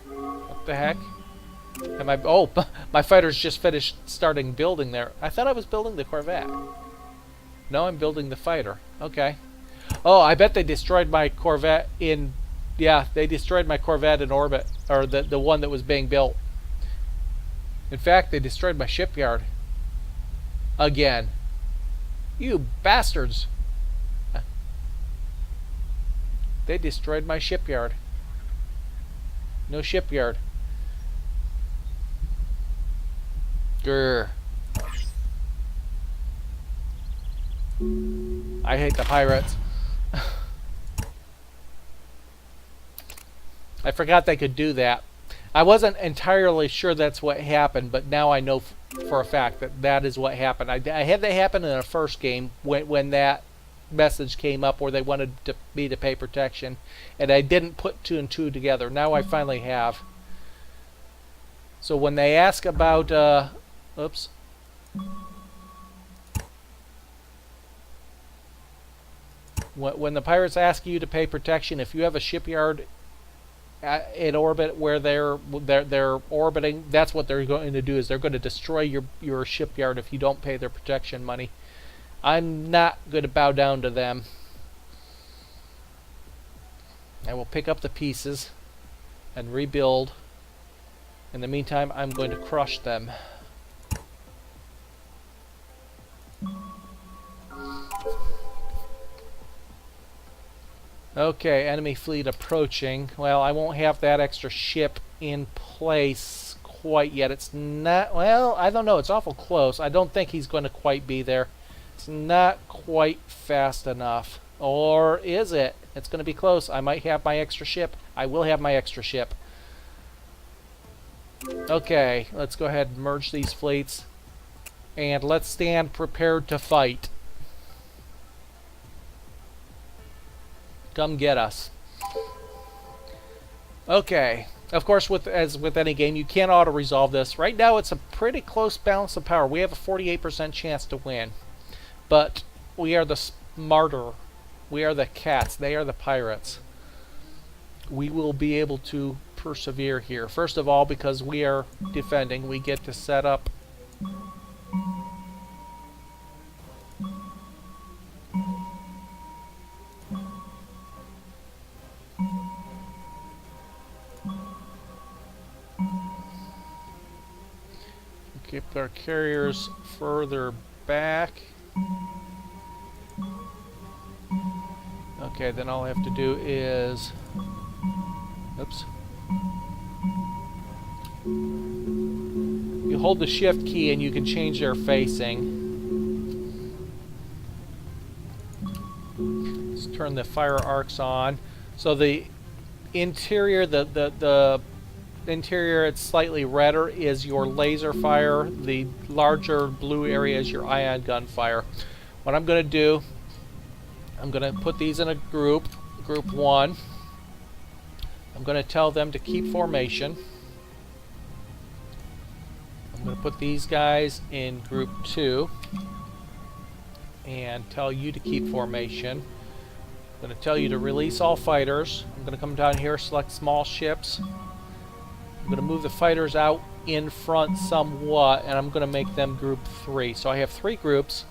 What the heck? Am I... Oh, my fighter's just finished starting building there. I thought I was building the Corvette. No, I'm building the fighter. Okay. Oh, I bet they destroyed my Corvette in... Yeah, they destroyed my Corvette in orbit. Or the one that was being built. In fact, they destroyed my shipyard. Again. You bastards. They destroyed my shipyard. No shipyard. Grr. I hate the pirates. I forgot they could do that. I wasn't entirely sure that's what happened, but now I know for a fact that that is what happened. I had that happen in the first game when that message came up where they wanted me to pay protection, and I didn't put 2 and 2 together. Now I finally have. So when they ask about oops. When the pirates ask you to pay protection, if you have a shipyard in orbit where they're orbiting, that's what they're going to do, is they're going to destroy your shipyard if you don't pay their protection money. I'm not going to bow down to them. I will pick up the pieces and rebuild. In the meantime, I'm going to crush them. Okay, enemy fleet approaching. Well, I won't have that extra ship in place quite yet. It's not... Well, I don't know. It's awful close. I don't think he's going to quite be there. It's not quite fast enough. Or is it? It's going to be close. I might have my extra ship. I will have my extra ship. Okay, let's go ahead and merge these fleets. And let's stand prepared to fight. Come get us. Okay. Of course, as with any game, you can't auto-resolve this. Right now, it's a pretty close balance of power. We have a 48% chance to win. But we are the smarter. We are the cats. They are the pirates. We will be able to persevere here. First of all, because we are defending, we get to set up... Keep our carriers further back. Okay, then all I have to do is... Oops. You hold the shift key and you can change their facing. Let's turn the fire arcs on. So the interior, the interior, it's slightly redder, is your laser fire. The larger blue area is your ion gun fire. What I'm going to do, I'm going to put these in a group 1. I'm going to tell them to keep formation. I'm going to put these guys in group 2 and tell you to keep formation. I'm going to tell you to release all fighters. I'm going to come down here, select small ships. I'm going to move the fighters out in front somewhat, and I'm going to make them group 3. So I have 3 groups.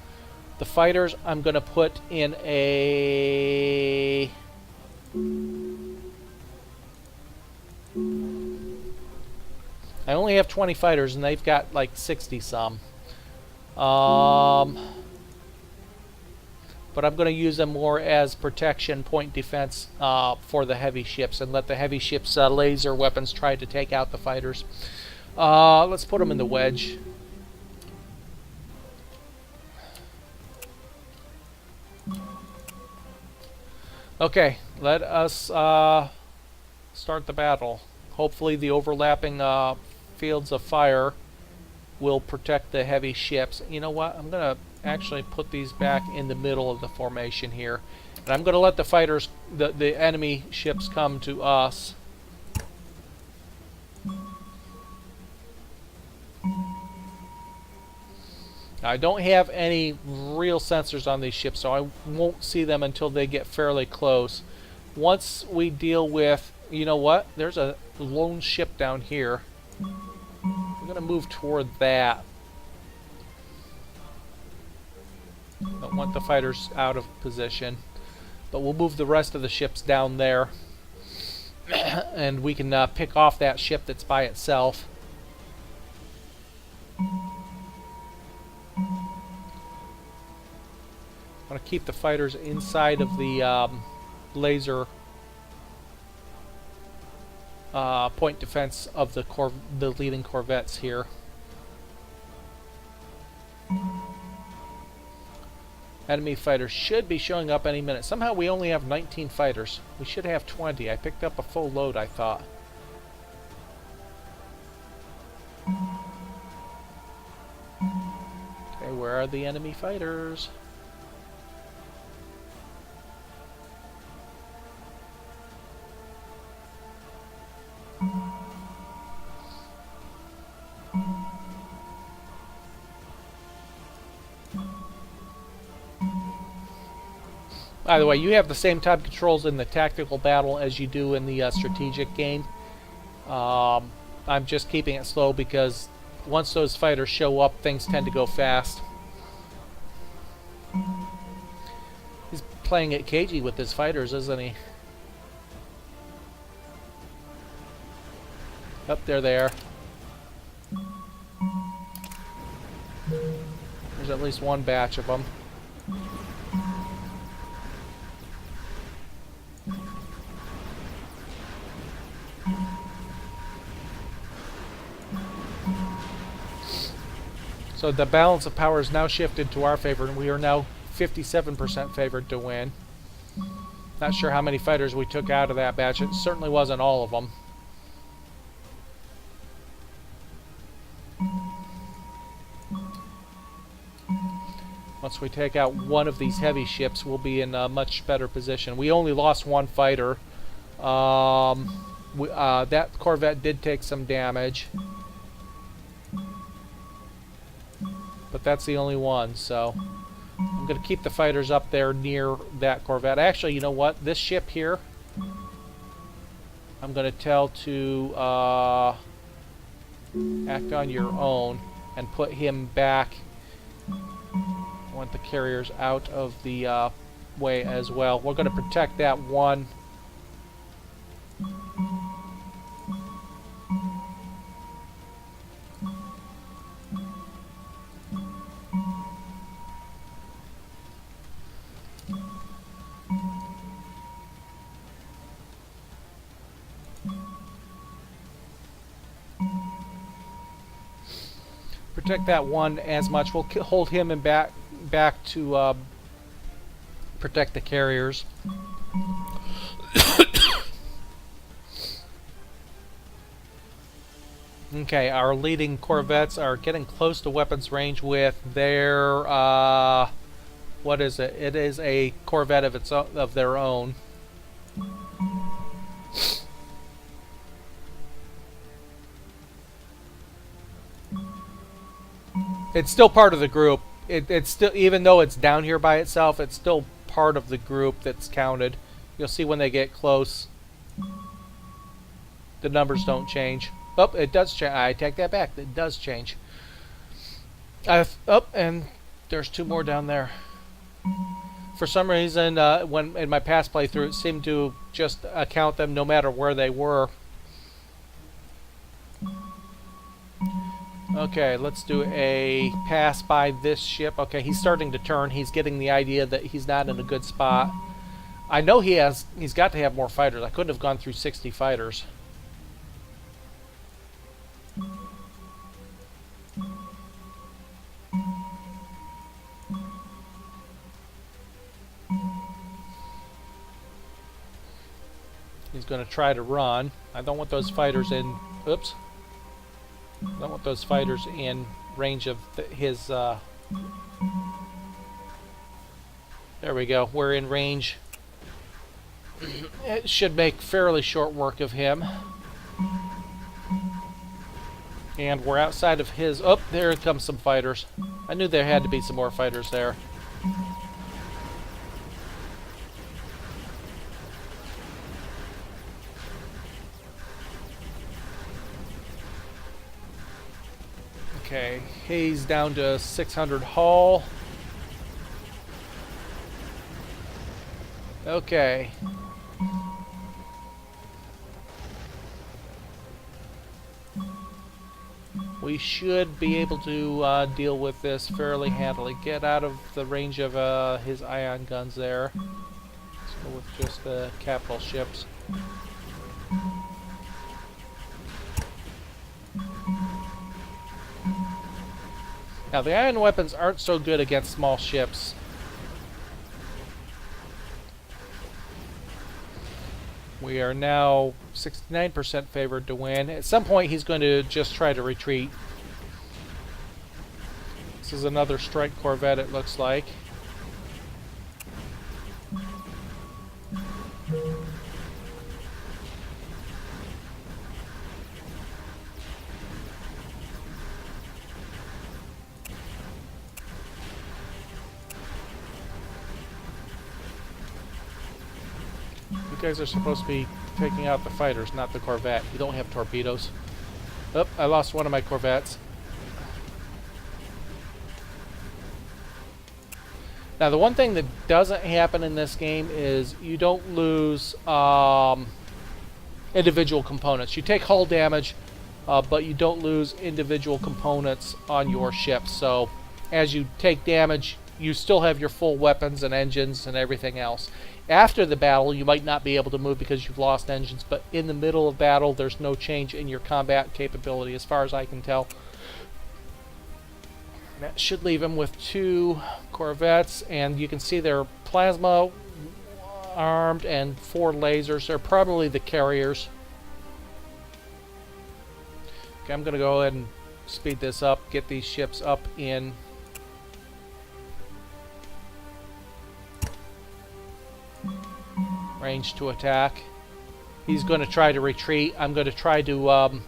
The fighters I'm going to put in a... I only have 20 fighters, and they've got like 60 some. but I'm going to use them more as protection point defense for the heavy ships, and let the heavy ships' laser weapons try to take out the fighters. Let's put them in the wedge. Okay, let us start the battle. Hopefully the overlapping fields of fire will protect the heavy ships. You know what? I'm going to actually put these back in the middle of the formation here. And I'm going to let the fighters, the enemy ships, come to us. Now, I don't have any real sensors on these ships, so I won't see them until they get fairly close. Once we deal with, you know what? There's a lone ship down here. I'm going to move toward that. Don't want the fighters out of position. But we'll move the rest of the ships down there. And we can pick off that ship that's by itself. I want to keep the fighters inside of the laser point defense of the leading corvettes here. Enemy fighters should be showing up any minute. Somehow we only have 19 fighters. We should have 20. I picked up a full load, I thought. Okay, where are the enemy fighters? By the way, you have the same type of controls in the tactical battle as you do in the strategic game. I'm just keeping it slow because once those fighters show up, things tend to go fast. He's playing it cagey with his fighters, isn't he? Up there they are. There's at least one batch of them. So the balance of power is now shifted to our favor, and we are now 57% favored to win. Not sure how many fighters we took out of that batch. It certainly wasn't all of them. Once we take out one of these heavy ships, we'll be in a much better position. We only lost one fighter. That Corvette did take some damage. But that's the only one, so I'm going to keep the fighters up there near that Corvette. Actually, you know what? This ship here, I'm going to tell to act on your own and put him back. I want the carriers out of the way as well. We're going to protect that one. Protect that one as much. We'll hold him in back to protect the carriers. Okay, our leading corvettes are getting close to weapons range with their what is it? It is a corvette of their own. It's still part of the group. It's still, even though it's down here by itself, it's still part of the group that's counted. You'll see when they get close, the numbers don't change. Oh, it does change. I take that back. It does change. Oh, and there's two more down there. For some reason, when in my past playthrough, it seemed to just count them no matter where they were. Okay, let's do a pass by this ship. Okay, he's starting to turn. He's getting the idea that he's not in a good spot. I know he's got to have more fighters. I couldn't have gone through 60 fighters. He's going to try to run. I don't want those fighters in... Oops. I don't want those fighters in range of his... There we go. We're in range. It should make fairly short work of him. And we're outside of his... Oh, there comes some fighters. I knew there had to be some more fighters there. Okay, he's down to 600 hull. Okay. We should be able to deal with this fairly handily. Get out of the range of his ion guns there. Let's go with just the capital ships. Now, the ion weapons aren't so good against small ships. We are now 69% favored to win. At some point, he's going to just try to retreat. This is another strike corvette, it looks like. You guys are supposed to be taking out the fighters, not the corvette. You don't have torpedoes. Oh, I lost one of my corvettes. Now, the one thing that doesn't happen in this game is you don't lose individual components. You take hull damage, but you don't lose individual components on your ship. So, as you take damage, you still have your full weapons and engines and everything else. After the battle, you might not be able to move because you've lost engines, but in the middle of battle, there's no change in your combat capability, as far as I can tell. That should leave him with 2 corvettes, and you can see they're plasma armed and 4 lasers. They're probably the carriers. Okay, I'm going to go ahead and speed this up, get these ships up in range to attack. He's going to try to retreat. I'm going to try to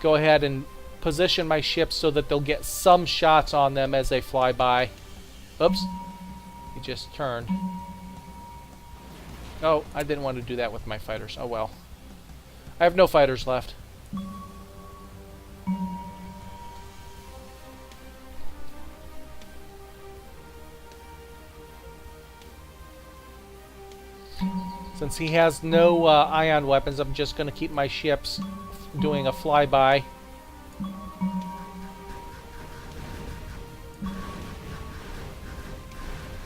go ahead and position my ships so that they'll get some shots on them as they fly by. Oops. He just turned. Oh, I didn't want to do that with my fighters. Oh well. I have no fighters left. Since he has no ion weapons, I'm just going to keep my ships doing a flyby.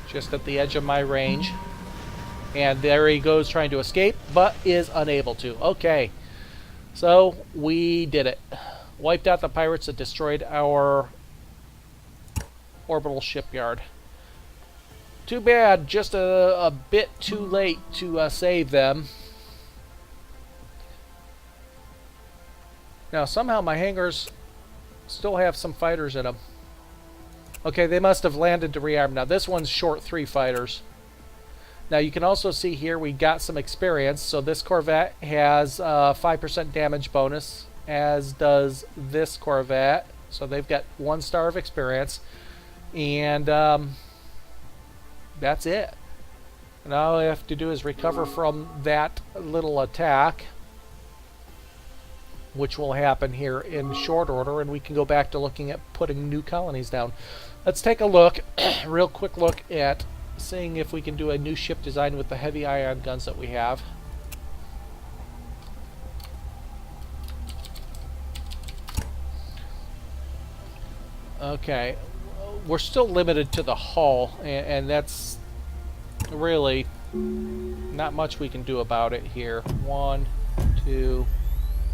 Just at the edge of my range. And there he goes trying to escape, but is unable to. Okay. So, we did it. Wiped out the pirates that destroyed our orbital shipyard. Too bad, just a bit too late to save them. Now, somehow my hangars still have some fighters in them. Okay, they must have landed to rearm. Now, this one's short 3 fighters. Now, you can also see here we got some experience. So this corvette has 5% damage bonus, as does this corvette. So they've got 1 star of experience. And that's it. And all I have to do is recover from that little attack, which will happen here in short order, and we can go back to looking at putting new colonies down. Let's take a look, real quick look at seeing if we can do a new ship design with the heavy ion guns that we have. Okay, we're still limited to the hull, and that's really not much we can do about it here. 1, 2.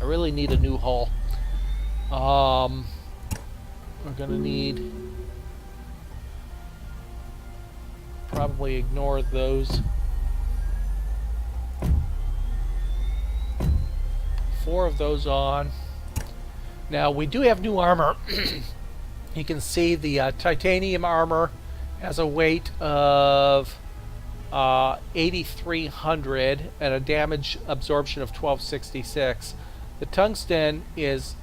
I really need a new hull. We're gonna need, probably ignore those. 4 of those on. Now we do have new armor. You can see the titanium armor has a weight of 8,300 and a damage absorption of 1266. The tungsten is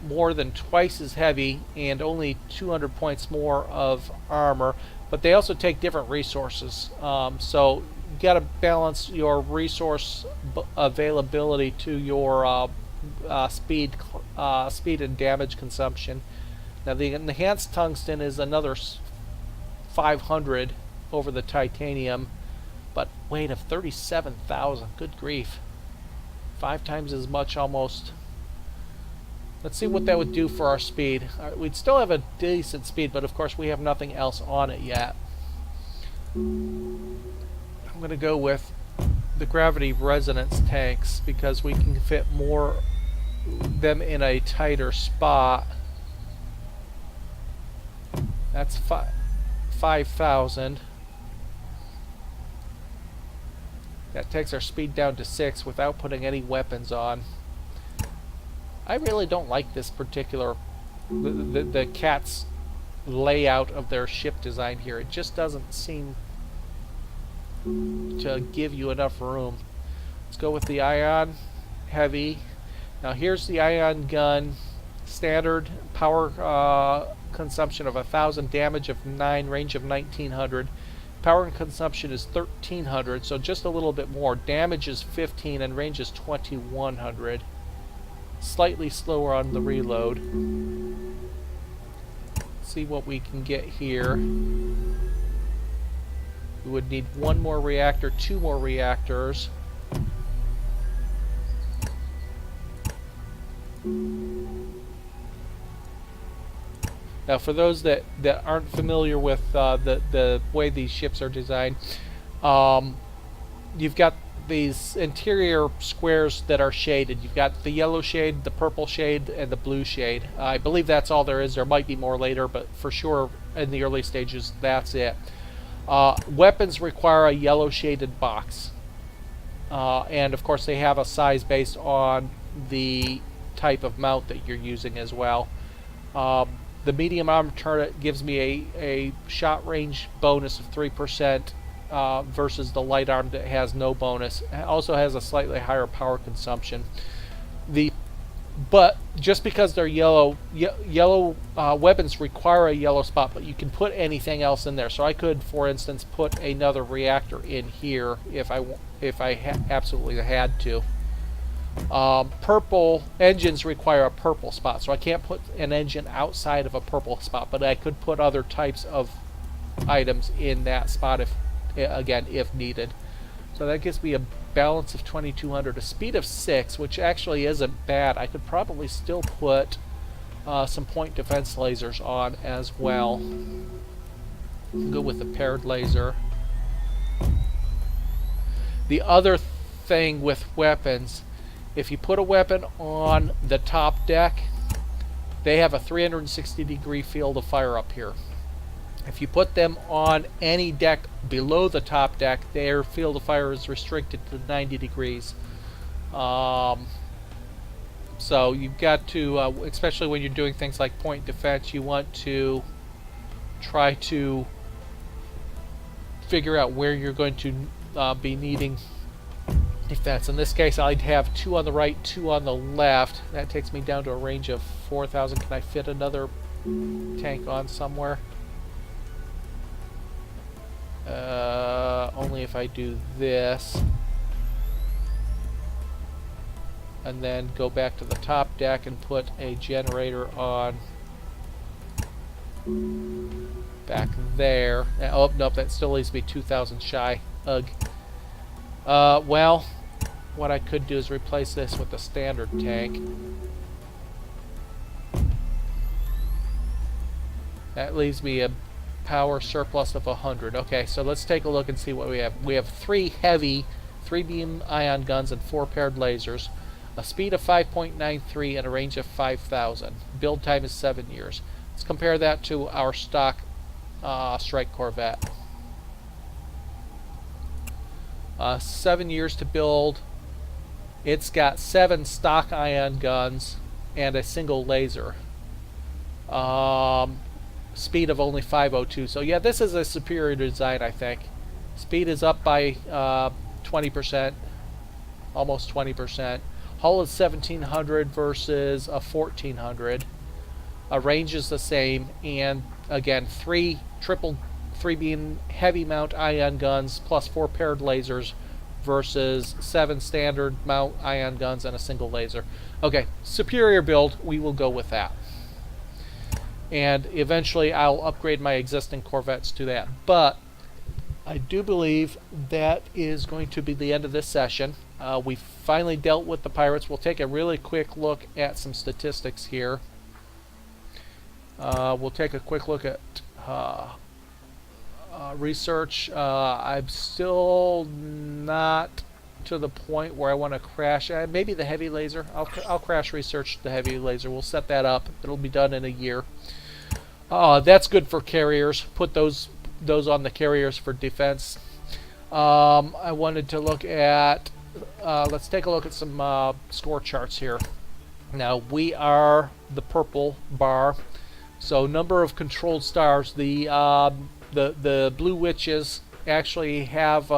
more than twice as heavy and only 200 points more of armor, but they also take different resources. So you got to balance your resource availability to your speed and damage consumption. Now the enhanced tungsten is another 500 over the titanium, but weight of 37,000. Good grief. 5 times as much almost. Let's see what that would do for our speed. We'd still have a decent speed, but of course we have nothing else on it yet. I'm going to go with the gravity resonance tanks because we can fit more them in a tighter spot. That's 5,000. That takes our speed down to 6 without putting any weapons on. I really don't like this particular, the cat's layout of their ship design here. It just doesn't seem to give you enough room. Let's go with the ion heavy. Now here's the ion gun. Standard power consumption of 1,000, damage of 9, range of 1,900. Power consumption is 1,300, so just a little bit more. Damage is 15 and range is 2,100. Slightly slower on the reload. Let's see what we can get here. We would need 1 more reactor, 2 more reactors. Now, for those that aren't familiar with the way these ships are designed, you've got these interior squares that are shaded. You've got the yellow shade, the purple shade, and the blue shade. I believe that's all there is. There might be more later, but for sure in the early stages, that's it. Weapons require a yellow shaded box. And of course they have a size based on the type of mount that you're using as well. The medium arm turret gives me a shot range bonus of 3%. Versus the light arm that has no bonus. It also has a slightly higher power consumption. But just because they're yellow, weapons require a yellow spot, but you can put anything else in there. So I could, for instance, put another reactor in here if I absolutely had to. Purple engines require a purple spot, so I can't put an engine outside of a purple spot, but I could put other types of items in that spot if needed. So that gives me a balance of 2,200, a speed of 6, which actually isn't bad. I could probably still put some point defense lasers on as well. Go with the paired laser. The other thing with weapons, if you put a weapon on the top deck, they have a 360-degree field of fire up here. If you put them on any deck below the top deck, their field of fire is restricted to 90 degrees. So you've got to, especially when you're doing things like point defense, you want to try to figure out where you're going to be needing defense. In this case, I'd have 2 on the right, 2 on the left. That takes me down to a range of 4,000. Can I fit another tank on somewhere? Only if I do this. And then go back to the top deck and put a generator on back there. Oh, nope, that still leaves me 2,000 shy. Ugh. Well, what I could do is replace this with a standard tank. That leaves me a power surplus of 100. Okay, so let's take a look and see what we have. We have 3 heavy 3-beam ion guns and 4 paired lasers, a speed of 5.93 and a range of 5,000. Build time is 7 years. Let's compare that to our stock strike corvette. 7 years to build. It's got 7 stock ion guns and a single laser. Speed of only 502. So yeah, this is a superior design, I think. Speed is up by 20%, almost 20%. Hull is 1700 versus a 1400. Range is the same, and again, 3 3-beam heavy mount ion guns plus 4 paired lasers versus 7 standard mount ion guns and a single laser. Okay, superior build, we will go with that. And eventually I'll upgrade my existing Corvettes to that. But I do believe that is going to be the end of this session. We finally dealt with the pirates. We'll take a really quick look at some statistics here. We'll take a quick look at research. I'm still not to the point where I want to crash. Maybe the heavy laser. I'll crash research the heavy laser. We'll set that up. It'll be done in a year. That's good for carriers. Put those on the carriers for defense. I wanted to look at. Let's take a look at some score charts here. Now we are the purple bar. So number of controlled stars. The Blue Witches actually have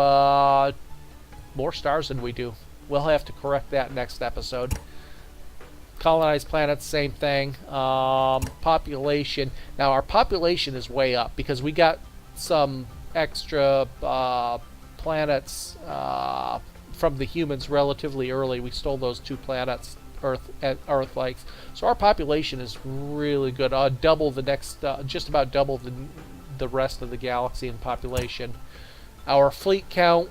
more stars than we do. We'll have to correct that next episode. Colonized planets, same thing. Population. Now our population is way up because we got some extra planets from the humans relatively early. We stole those 2 planets, Earth-likes. So our population is really good. Double the next, just about double the rest of the galaxy in population. Our fleet count,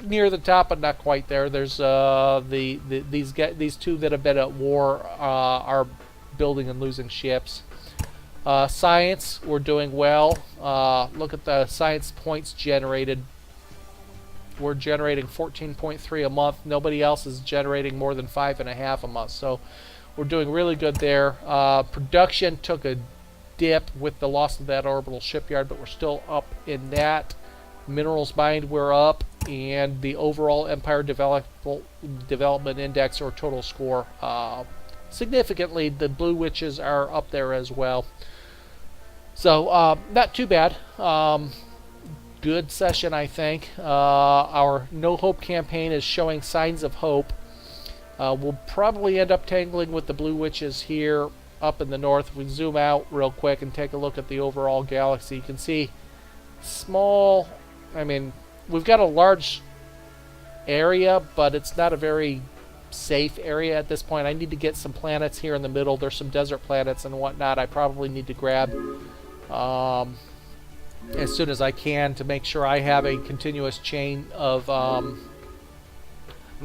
near the top, but not quite there. There's these 2 that have been at war are building and losing ships. Science, we're doing well. Look at the science points generated. We're generating 14.3 a month. Nobody else is generating more than 5.5 a month. So we're doing really good there. Production took a dip with the loss of that orbital shipyard, but we're still up in that. Minerals mined, we're up, and the overall Empire Development Index or total score significantly. The Blue Witches are up there as well. So not too bad. Good session, I think. Our No Hope campaign is showing signs of hope. We'll probably end up tangling with the Blue Witches here up in the north. If we zoom out real quick and take a look at the overall galaxy, you can see small. I mean, we've got a large area, but it's not a very safe area at this point. I need to get some planets here in the middle. There's some desert planets and whatnot I probably need to grab as soon as I can to make sure I have a continuous chain of I'm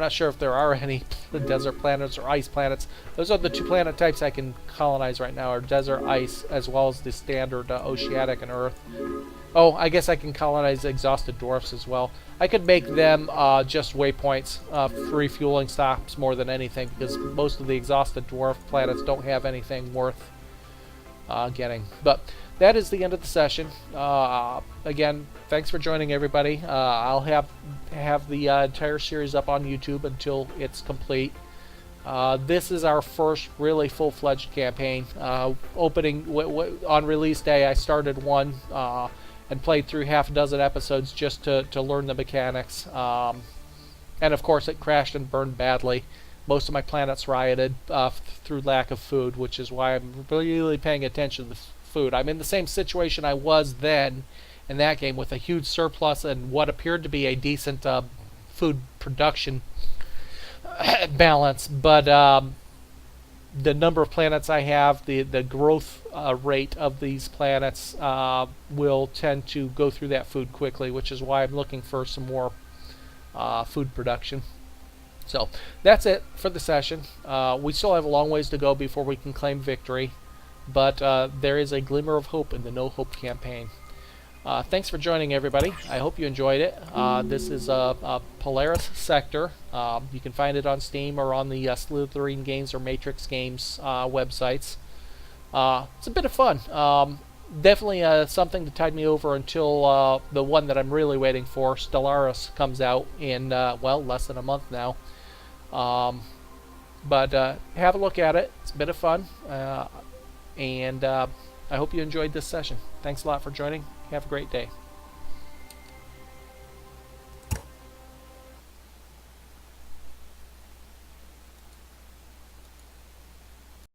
not sure if there are any desert planets or ice planets. Those are the 2 planet types I can colonize right now, are desert, ice, as well as the standard oceanic and Earth. Oh, I guess I can colonize exhausted dwarfs as well. I could make them just waypoints, refueling stops more than anything, because most of the exhausted dwarf planets don't have anything worth getting. But that is the end of the session. Again, thanks for joining, everybody. I'll have the entire series up on YouTube until it's complete. This is our first really full-fledged campaign. Opening on release day, I started one and played through half a dozen episodes just to learn the mechanics. And of course, it crashed and burned badly. Most of my planets rioted through lack of food, which is why I'm really paying attention to the food. I'm in the same situation I was then in that game, with a huge surplus and what appeared to be a decent food production balance, but the number of planets I have, the growth rate of these planets will tend to go through that food quickly, which is why I'm looking for some more food production. So that's it for the session. We still have a long ways to go before we can claim victory. but there is a glimmer of hope in the No Hope campaign. Thanks for joining, everybody. I hope you enjoyed it. This is a Polaris sector. You can find it on Steam or on the Slytherin Games or Matrix Games websites. It's a bit of fun. Definitely something to tide me over until the one that I'm really waiting for, Stellaris, comes out in, less than a month now. But have a look at it. It's a bit of fun. And I hope you enjoyed this session. Thanks a lot for joining. Have a great day.